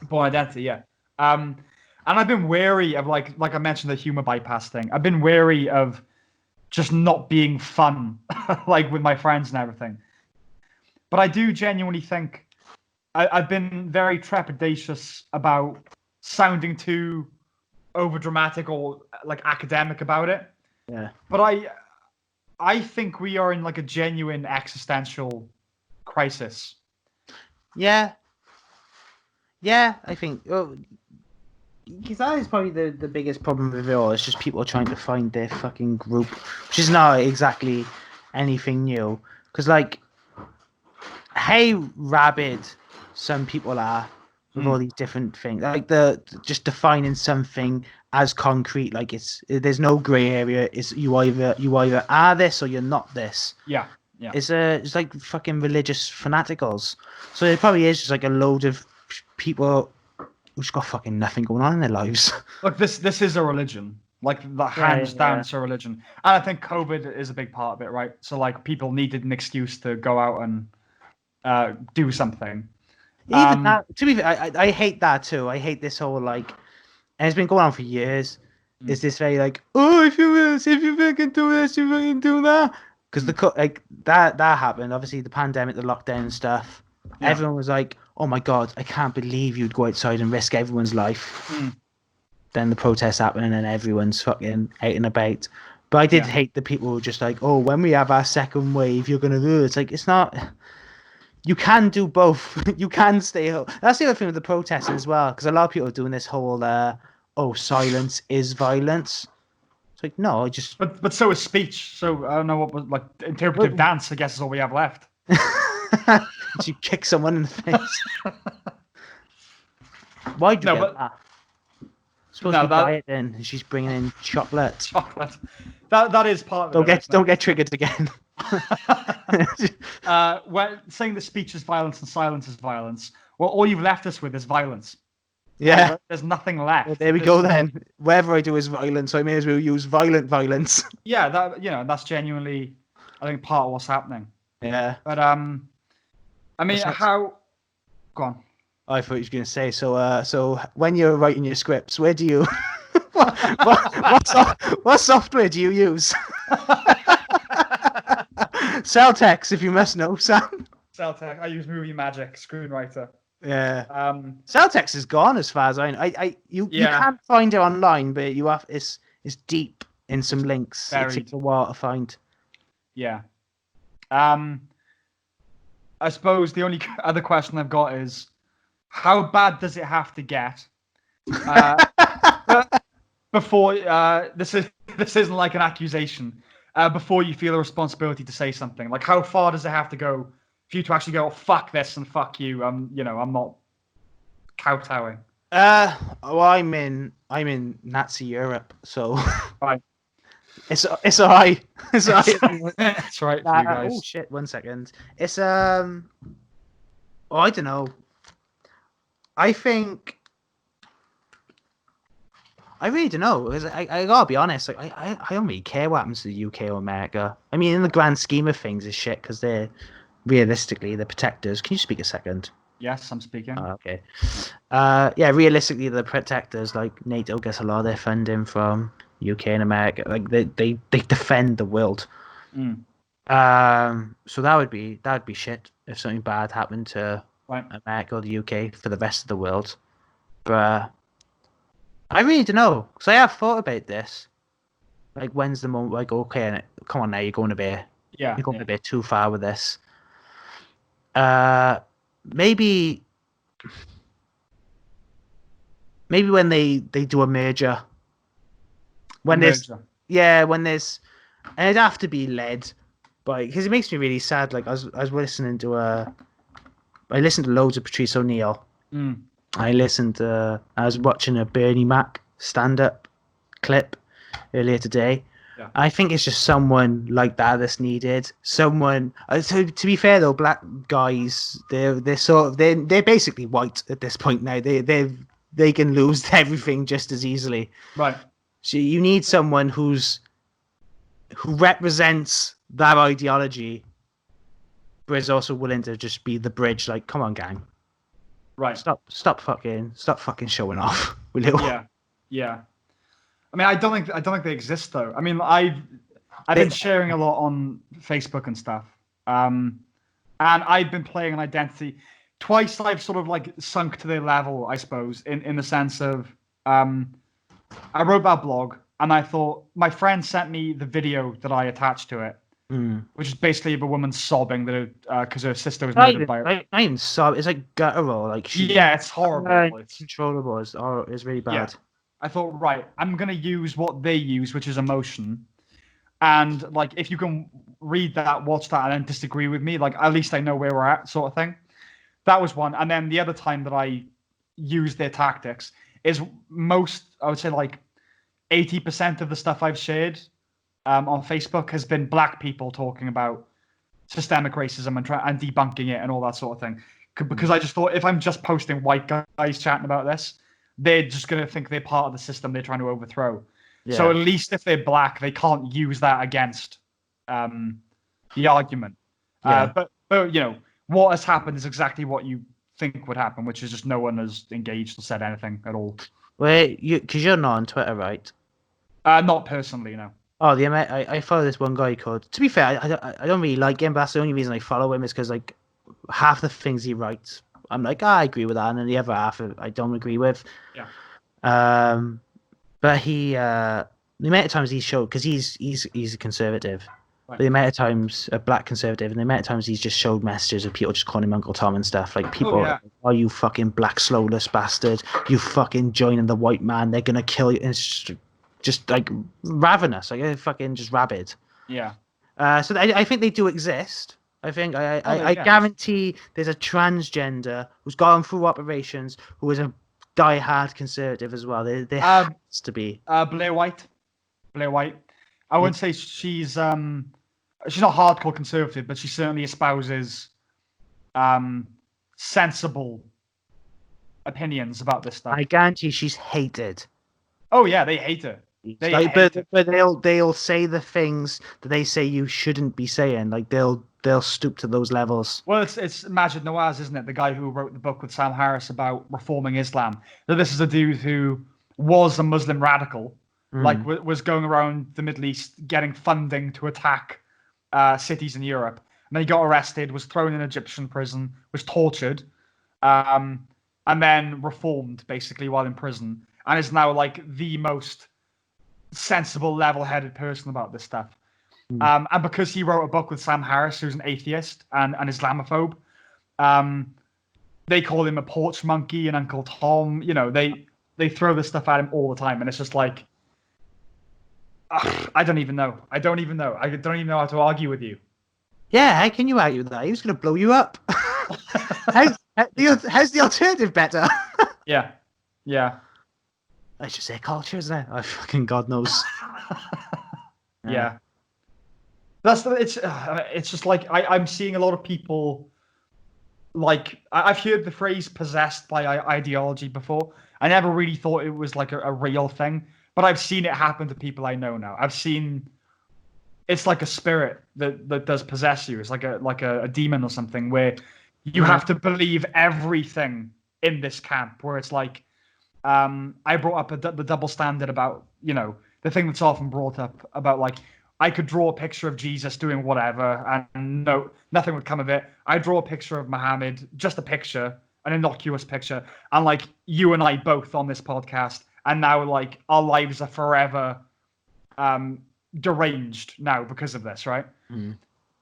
Born identity, yeah. And I've been wary of like I mentioned the humor bypass thing. I've been wary of just not being fun, like with my friends and everything. But I do genuinely think I've been very trepidatious about sounding too overdramatic or like academic about it. Yeah. But I think we are in like a genuine existential crisis. Yeah. Yeah, I think. Because that is probably the biggest problem with it all. It's just people trying to find their fucking group, which is not exactly anything new. Because, like, hey, rabid some people are with all these different things, like just defining something as concrete, like there's no gray area. It's you either are this or you're not this. Yeah. It's like fucking religious fanaticals. So it probably is just like a load of people who's got fucking nothing going on in their lives. Look, this is a religion. Like the hands down, it's a religion, and I think COVID is a big part of it, right? So like people needed an excuse to go out and do something. Even that, to be fair, I hate that too. I hate this whole like, and it's been going on for years. Is this very like, oh, if you fucking do this, you fucking do that? Because like that happened. Obviously, the pandemic, the lockdown and stuff. Yeah. Everyone was like, "Oh my god, I can't believe you'd go outside and risk everyone's life." Then the protests happen, and then everyone's fucking out and about. But I did hate the people who were just like, "Oh, when we have our second wave, you're gonna do it." It's like it's not. You can do both. You can stay home. That's the other thing with the protesting as well, because a lot of people are doing this whole, silence is violence. It's like, no, I just... But so is speech. So I don't know what was, like, interpretive dance, I guess, is all we have left. You kick someone in the face. Why'd you get that? Supposed to be quiet then, and she's bringing in chocolate. Chocolate. That is part of it. Don't get triggered again. When saying that speech is violence and silence is violence, well, all you've left us with is violence. Yeah. There's nothing left. Well, there we go then. Whatever I do is violence, so I may as well use violent violence. Yeah, that's genuinely, I think, part of what's happening. Yeah. But I mean, how? Go on. I thought you were going to say, so when you're writing your scripts, where do you... what software do you use? Celltex, if you must know, Sam. Celltex. I use Movie Magic, Screenwriter. Yeah. Celltex is gone as far as I know. You can't find it online, but you have. It's deep in some links. It takes a while to find. Yeah. I suppose the only other question I've got is, how bad does it have to get before this isn't like an accusation? Before you feel a responsibility to say something, like how far does it have to go for you to actually go, oh, fuck this and fuck you? I'm not kowtowing. Well, I'm in Nazi Europe, so right. It's alright. It's alright. That's right. For you guys. Oh shit! 1 second. It's I don't know. I think. I really don't know. Because I gotta be honest. Like, I don't really care what happens to the UK or America. I mean, in the grand scheme of things, it's shit because they're realistically the protectors. Can you speak a second? Yes, I'm speaking. Oh, okay. Yeah, realistically, the protectors, like NATO gets a lot of their funding from UK and America. Like they defend the world. So that would be shit if something bad happened to America or the UK for the rest of the world. But I really don't know, because I have thought about this. Like, when's the moment? Like, okay, come on now, you're going a bit a bit too far with this. Maybe when they do a merger. When there's, and it'd have to be led by, because it makes me really sad. Like, I was listening to I listened to loads of Patrice O'Neill. I was watching a Bernie Mac stand-up clip earlier today. Yeah. I think it's just someone like that's needed. Someone. So to be fair though, black guys, they're basically white at this point now. They can lose everything just as easily. Right. So you need someone who represents that ideology, but is also willing to just be the bridge. Like, come on, gang. Right. Stop fucking showing off, will you? Yeah. I mean, I don't think they exist though. I mean, I've been sharing a lot on Facebook and stuff, and I've been playing an identity. Twice I've sort of like sunk to their level, I suppose, in the sense of I wrote that blog and I thought my friend sent me the video that I attached to it. Which is basically of a woman sobbing that because her sister was murdered by her. I even sob. It's like guttural. Like it's horrible. It's controllable. It's really bad. Yeah. I thought, right, I'm gonna use what they use, which is emotion, and like if you can read that, watch that, and then disagree with me, like at least I know where we're at, sort of thing. That was one, and then the other time that I use their tactics is I would say like 80% of the stuff I've shared on Facebook has been black people talking about systemic racism and debunking it and all that sort of thing. Because I just thought if I'm just posting white guys chatting about this, they're just going to think they're part of the system they're trying to overthrow. Yeah. So at least if they're black, they can't use that against the argument. Yeah. But you know, what has happened is exactly what you think would happen, which is just no one has engaged or said anything at all. Wait, because you're not on Twitter, right? Not personally, no. Oh, I follow this one guy called. To be fair, I don't really like him, but that's the only reason I follow him is because like half the things he writes, I'm like, I agree with that, and then the other half I don't agree with. Yeah. But the amount of times he's showed, because he's a conservative, right. But the amount of times a black conservative, and the amount of times he's just showed messages of people just calling him Uncle Tom and stuff, like people, oh you fucking black slowless bastard, you fucking joining the white man, they're gonna kill you, and it's just like ravenous, like fucking just rabid. Yeah. So I think they do exist. I think I guarantee there's a transgender who's gone through operations who is a die-hard conservative as well. There has to be. Blair White. I wouldn't say she's not hardcore conservative, but she certainly espouses sensible opinions about this stuff. I guarantee she's hated. Oh yeah, they hate her. But they'll say the things that they say you shouldn't be saying. Like they'll stoop to those levels. Well, it's Majid Nawaz, isn't it? The guy who wrote the book with Sam Harris about reforming Islam. So this is a dude who was a Muslim radical, like was going around the Middle East getting funding to attack cities in Europe. And then he got arrested, was thrown in Egyptian prison, was tortured, and then reformed basically while in prison, and is now like the most sensible, level-headed person about this stuff. And because he wrote a book with Sam Harris, who's an atheist and an Islamophobe, they call him a porch monkey and Uncle Tom. You know, they throw this stuff at him all the time, and it's just like, I don't even know. I don't even know how to argue with you. Yeah, how can you argue with that? He was going to blow you up. How's the alternative better? Yeah. I should say culture, isn't it? Oh, fucking God knows. Yeah. It's just like I'm seeing a lot of people, like I've heard the phrase possessed by ideology before. I never really thought it was like a real thing, but I've seen it happen to people I know now. I've seen it's like a spirit that does possess you. It's like a demon or something where you have to believe everything in this camp, where it's like I brought up the double standard about, you know, the thing that's often brought up about like I could draw a picture of Jesus doing whatever and nothing would come of it. I draw a picture of Muhammad, just a picture, an innocuous picture, and like you and I both on this podcast, and now like our lives are forever deranged now because of this, right?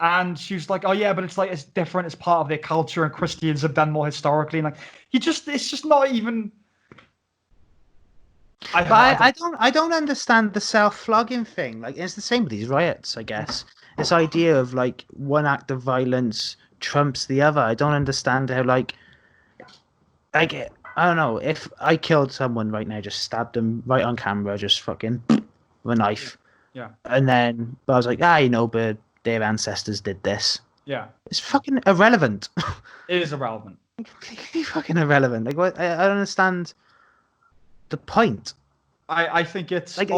And she was like, oh yeah, but it's like it's different, it's part of their culture, and Christians have done more historically, and like it's just not even. I don't understand the self-flogging thing. Like it's the same with these riots, I guess. This idea of like one act of violence trumps the other. I don't understand how like I don't know, if I killed someone right now, just stabbed them right on camera, just fucking with a knife. Yeah. And then but I was like, but their ancestors did this. Yeah. It's fucking irrelevant. It is irrelevant. Completely fucking irrelevant. Like what I don't understand the point. I think it's like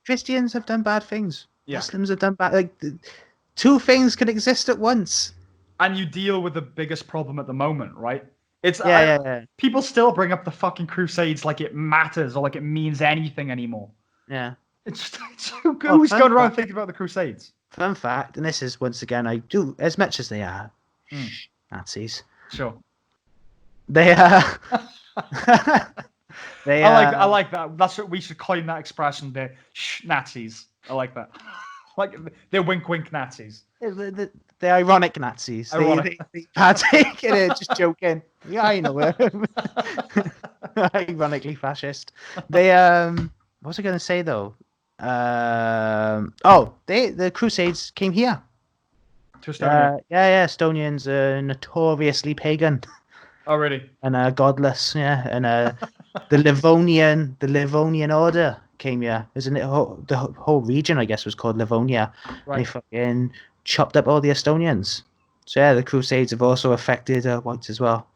Christians have done bad things. Yeah. Muslims have done bad. Like two things can exist at once. And you deal with the biggest problem at the moment, right? It's people still bring up the fucking Crusades like it matters or like it means anything anymore. Yeah. It's who's going around thinking about the Crusades? Fun fact, and this is once again, I do as much as they are Nazis. Sure. They are. I like that. That's what we should coin that expression. They're Nazis. I like that. Like they're wink Nazis. The ironic Nazis. They partake in it, just joking. Yeah, I know it. Ironically fascist. They what was I going to say though? The Crusades came here. To Estonia. Estonians are notoriously pagan. Oh, really? And godless, yeah. And the Livonian order came here. Isn't it? The whole region, I guess, was called Livonia. Right. They fucking chopped up all the Estonians. So yeah, the Crusades have also affected whites as well.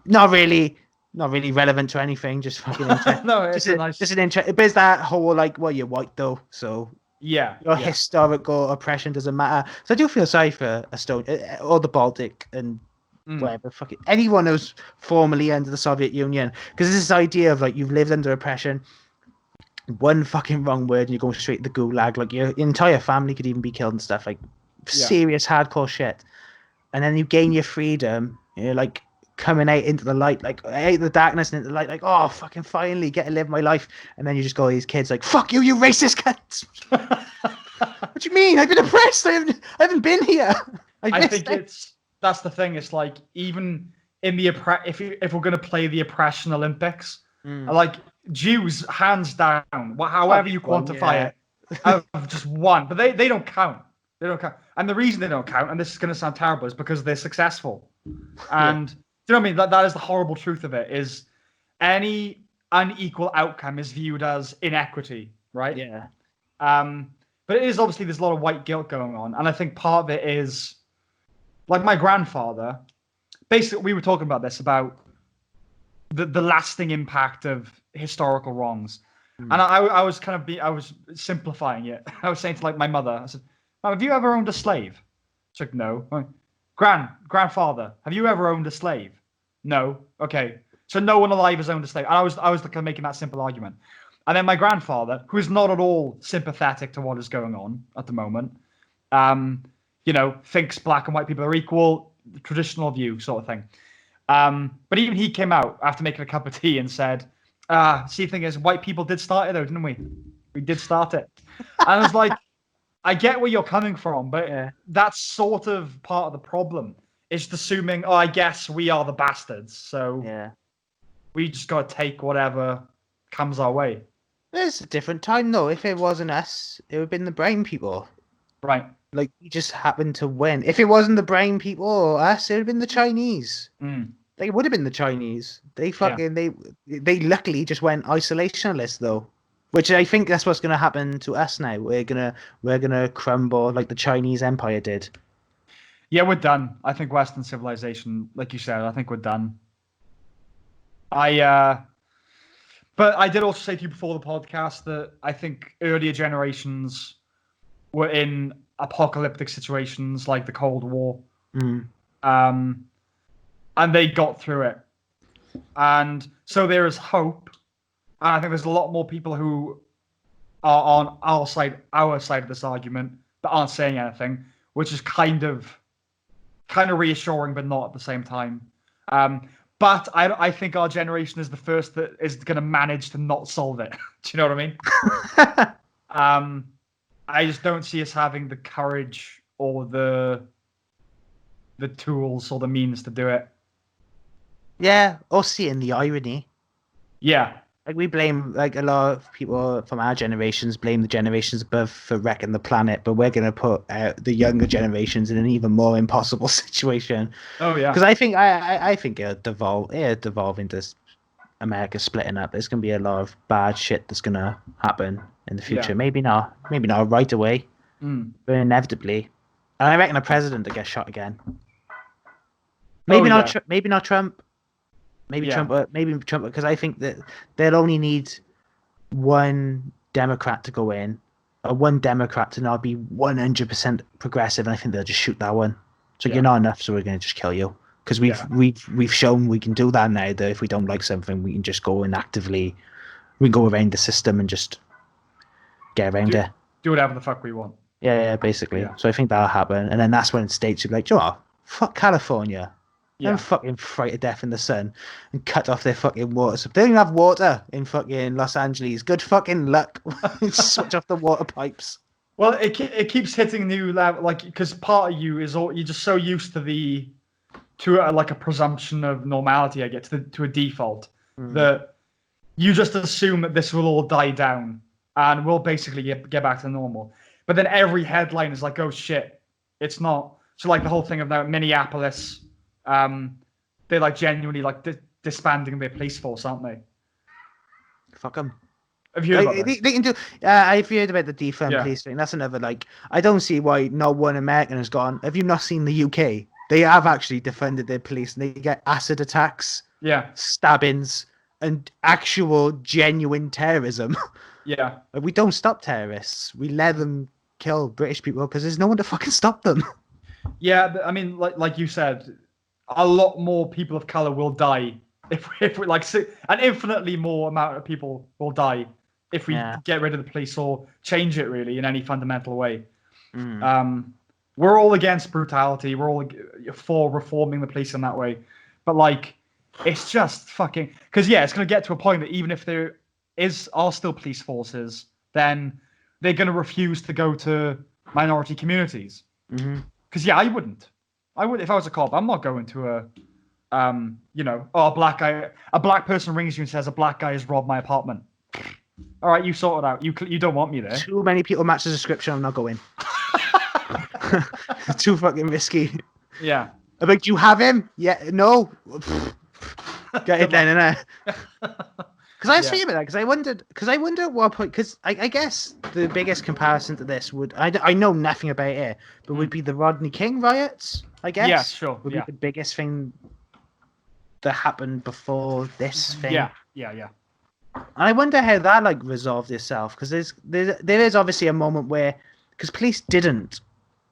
Not really relevant to anything. Just fucking interest. No, it's a nice. Just an interest. But it's that whole like, well, you're white though, so Yeah. your historical oppression doesn't matter. So I do feel sorry for Estonia or the Baltic and whatever, fucking anyone who's formerly under the Soviet Union, because this idea of like you've lived under oppression, one fucking wrong word and you're going straight to the gulag, like your entire family could even be killed and stuff, like serious hardcore shit. And then you gain your freedom, you're like coming out into the light, like out of the darkness and into the light, like, oh fucking finally get to live my life. And then you just go, these kids like, fuck you, you racist cunts. What do you mean? I've been oppressed. I haven't been here. I think that's the thing. It's like, even in the if we're gonna play the oppression Olympics, like Jews, hands down, however you quantify it, have just won. But they don't count. They don't count. And the reason they don't count, and this is gonna sound terrible, is because they're successful. And do you know what I mean? That is the horrible truth of it. Is any unequal outcome is viewed as inequity, right? Yeah. But it is obviously, there's a lot of white guilt going on, and I think part of it is, like, my grandfather. Basically, we were talking about this, about the lasting impact of historical wrongs, and I was I was simplifying it. I was saying to like my mother, I said, "Mom, have you ever owned a slave?" She's like, "No." Grandfather, have you ever owned a slave? No. Okay, so no one alive has owned a slave. And I was like making that simple argument. And then my grandfather, who is not at all sympathetic to what is going on at the moment, thinks black and white people are equal, the traditional view sort of thing. But even he came out after making a cup of tea and said, see, the thing is, white people did start it though, didn't we? We did start it. And I was like, I get where you're coming from, but that's sort of part of the problem. It's just assuming, I guess we are the bastards, so we just got to take whatever comes our way. It's a different time, though. If it wasn't us, it would have been the brown people. Right. Like, we just happened to win. If it wasn't the brown people or us, it would have been the Chinese. They would have been the Chinese. They fucking, they luckily just went isolationist, though. Which I think that's what's going to happen to us now. We're gonna crumble like the Chinese Empire did. Yeah, we're done. I think Western civilization, like you said, I think we're done. But I did also say to you before the podcast that I think earlier generations were in apocalyptic situations like the Cold War. And they got through it. And so there is hope. And I think there's a lot more people who are on our side of this argument that aren't saying anything, which is kind of reassuring, but not at the same time. But I think our generation is the first that is going to manage to not solve it. Do you know what I mean? I just don't see us having the courage or the tools or the means to do it. Yeah, or seeing the irony. Yeah. Like, we blame, like, a lot of people from our generations blame the generations above for wrecking the planet, but we're going to put the younger generations in an even more impossible situation. Oh, yeah. Because I think it'll devolve into America splitting up. There's going to be a lot of bad shit that's going to happen in the future. Yeah. Maybe not right away, but inevitably. And I reckon a president will get shot again. Maybe not Trump. Maybe Trump, because I think that they'll only need one Democrat to go in, or one Democrat to not be 100% progressive, and I think they'll just shoot that one. So you're not enough, so we're going to just kill you. Because we've shown we can do that now. That if we don't like something, we can just go and actively, we can go around the system and just get around it. Do whatever the fuck we want. Yeah, basically. Yeah. So I think that'll happen, and then that's when states will be like, you know what? Fuck California. Yeah. And fucking fright to death in the sun and cut off their fucking water. So they don't even have water in fucking Los Angeles. Good fucking luck. Switch off the water pipes. Well, it keeps hitting new level, like, because part of you is you're just so used to a presumption of normality, I guess, to a default, that you just assume that this will all die down and we'll basically get back to normal. But then every headline is like, oh shit, it's not. So like the whole thing of now Minneapolis, they're like genuinely like disbanding their police force, aren't they? Fuck them. Have you heard about this? They can do. I've heard about the defund police thing. That's another like. I don't see why not one American has gone. Have you not seen the UK? They have actually defunded their police, and they get acid attacks, stabbings, and actual genuine terrorism. Yeah. We don't stop terrorists. We let them kill British people because there's no one to fucking stop them. Yeah, I mean, like you said, a lot more people of color will die if we like, an infinitely more amount of people will die if we get rid of the police or change it really in any fundamental way. We're all against brutality. We're all for reforming the police in that way, but like, it's just fucking because it's going to get to a point that even if there are still police forces, then they're going to refuse to go to minority communities. Because I wouldn't. I would if I was a cop. I'm not going to a a black person rings you and says a black guy has robbed my apartment. All right, you sort it out. You don't want me there. Too many people match the description. I'm not going. Too fucking risky. Yeah. I'm like, do you have him? Yeah. No. Get it then, innit? Because I was thinking about that. Because I wonder at what point. Because I guess the biggest comparison to this would I know nothing about it, but would be the Rodney King riots. I guess. Yeah, sure. Would be the biggest thing that happened before this thing. Yeah. And I wonder how that like resolved itself, because there is obviously a moment where, because police didn't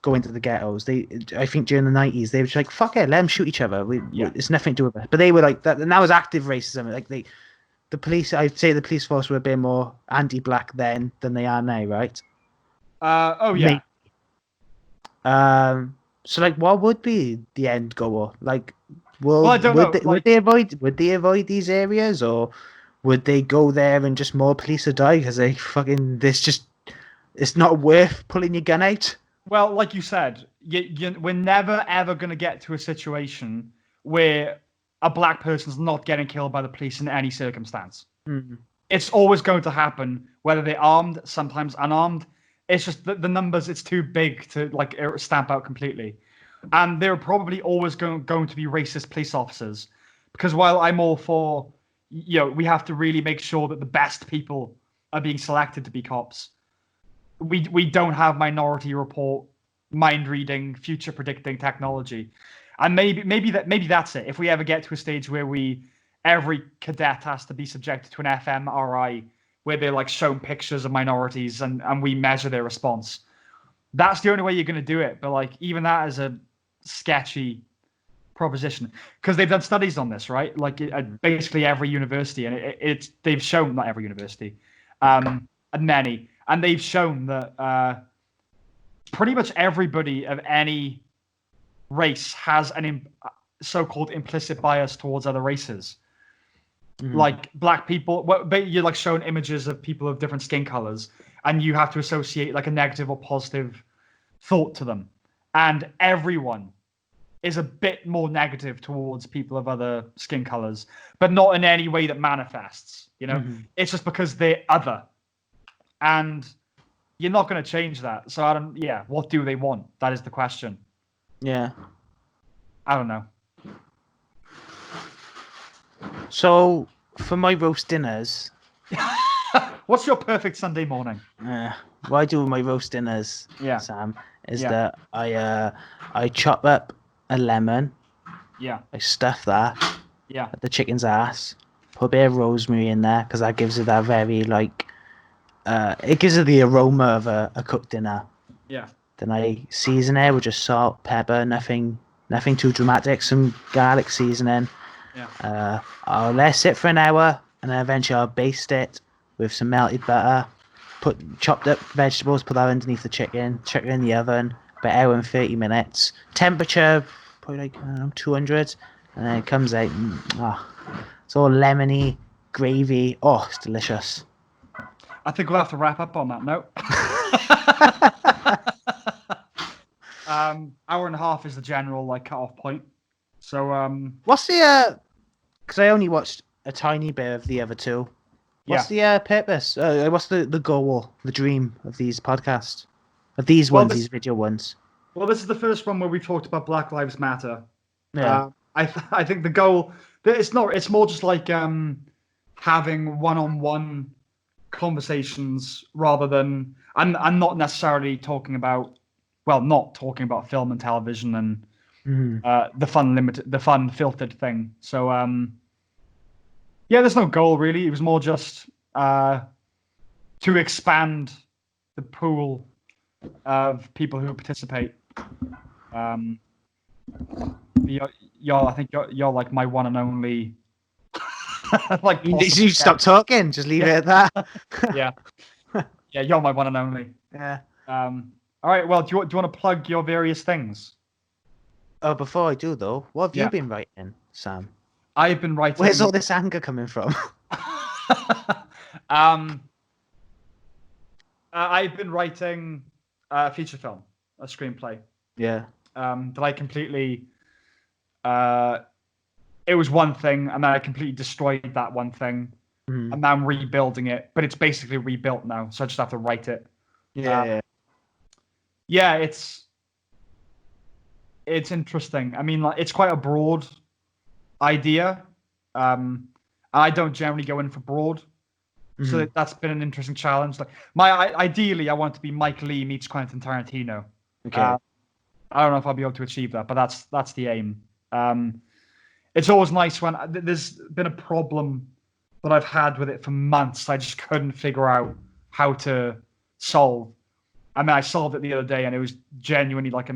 go into the ghettos. I think during the 90s they were just like, fuck it, let them shoot each other. It's nothing to do with it. But they were like that, and that was active racism. Like the police, I'd say the police force were a bit more anti-black then than they are now, right? Maybe. So like, what would be the end goal? Like, I don't know. Would they avoid these areas, or would they go there and just more police would die because it's not worth pulling your gun out? Well, like you said, we're never ever going to get to a situation where a black person's not getting killed by the police in any circumstance. It's always going to happen, whether they're armed, sometimes unarmed. It's just the numbers, it's too big to like stamp out completely. And there are probably always going to be racist police officers, because while I'm all for, we have to really make sure that the best people are being selected to be cops. We don't have Minority Report, mind reading, future predicting technology, and maybe that's it. If we ever get to a stage where every cadet has to be subjected to an fMRI, where they're like shown pictures of minorities and we measure their response, that's the only way you're going to do it. But like, even that is a sketchy proposition, because they've done studies on this, right? Like basically every university, and they've shown, not every university, many. And they've shown that pretty much everybody of any race has an so-called implicit bias towards other races. Like black people, you're like shown images of people of different skin colors, and you have to associate like a negative or positive thought to them. And everyone is a bit more negative towards people of other skin colors, but not in any way that manifests. It's just because they're other. And you're not going to change that. So what do they want? That is the question. Yeah. I don't know. So, for my roast dinners... What's your perfect Sunday morning? What I do with my roast dinners, Sam, is that I chop up a lemon. Yeah. I stuff that. Yeah. At the chicken's ass. Put a bit of rosemary in there, because that gives it that very, like... it gives it the aroma of a cooked dinner. Yeah. Then I season it with just salt, pepper, nothing too dramatic. Some garlic seasoning. Yeah. I'll let it sit for an hour, and then eventually I'll baste it with some melted butter. Put chopped up vegetables, put that underneath the chicken. Chuck it in the oven. About an hour and 30 minutes. Temperature probably like 200, and then it comes out. It's all lemony, gravy. Oh, it's delicious. I think we'll have to wrap up on that note. Hour and a half is the general like cut-off point. So what's the because I only watched a tiny bit of the other two. What's the purpose? What's the goal, the dream of these podcasts? Of these these video ones? Well, this is the first one where we talked about Black Lives Matter. Yeah. I think the goal it's more just like having one-on-one conversations rather than I'm not necessarily talking about film and television and the fun filtered thing. So yeah, there's no goal really. It was more just to expand the pool of people who participate. I think you're like my one and only. Like you stop talking. Just leave it at that. Yeah, you're my one and only. Yeah. All right. Well, do you want to plug your various things? Oh, before I do though, what have you been writing, Sam? I've been writing. Where's all this anger coming from? I've been writing a feature film, a screenplay. Yeah. That I completely. It was one thing, and then I completely destroyed that one thing, and now I'm rebuilding it. But it's basically rebuilt now, so I just have to write it. Yeah. It's interesting. I mean, like, it's quite a broad idea. I don't generally go in for broad, so that's been an interesting challenge. Like, ideally, I want to be Mike Leigh meets Quentin Tarantino. Okay. I don't know if I'll be able to achieve that, but that's the aim. It's always nice when there's been a problem that I've had with it for months. I just couldn't figure out how to solve. I mean, I solved it the other day, and it was genuinely like a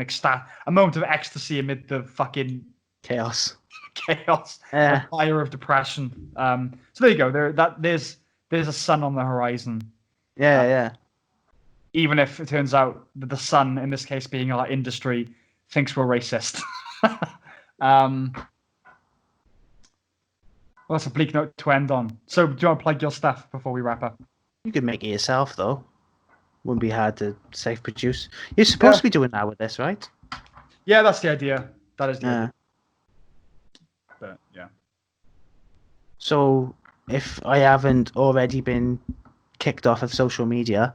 moment of ecstasy amid the fucking chaos, a fire of depression. So there you go. There's a sun on the horizon. Yeah. Even if it turns out that the sun, in this case being our industry, thinks we're racist. Well, that's a bleak note to end on. So, do you want to plug your stuff before we wrap up? You could make it yourself, though. Wouldn't be hard to self-produce. You're supposed to be doing that with this, right? Yeah, that's the idea. That is the idea. But, yeah. So, if I haven't already been kicked off of social media,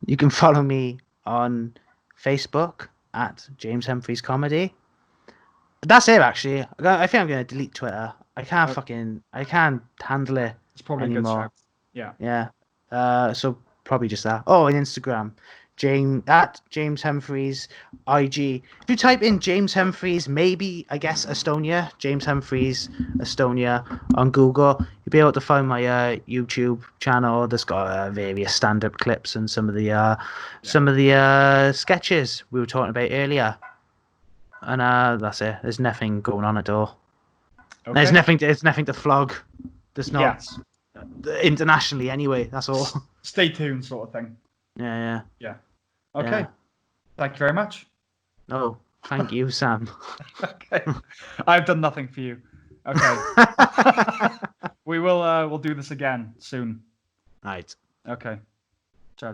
you can follow me on Facebook at James Humphreys Comedy. That's it, actually. I think I'm going to delete Twitter. I can't handle it. It's probably anymore. a good shout. Yeah. Yeah. So probably just that. Oh, and Instagram, James Humphreys IG. If you type in James Humphreys, maybe I guess Estonia, James Humphreys Estonia on Google, you'll be able to find my YouTube channel. That's got various stand-up clips and some of the sketches we were talking about earlier. And that's it. There's nothing going on at all. Okay. There's nothing to flog. There's not internationally anyway. That's all. Stay tuned, sort of thing. Yeah. Okay. Yeah. Thank you very much. Oh, thank you, Sam. Okay. I've done nothing for you. Okay. We'll do this again soon. Right. Okay. Ciao.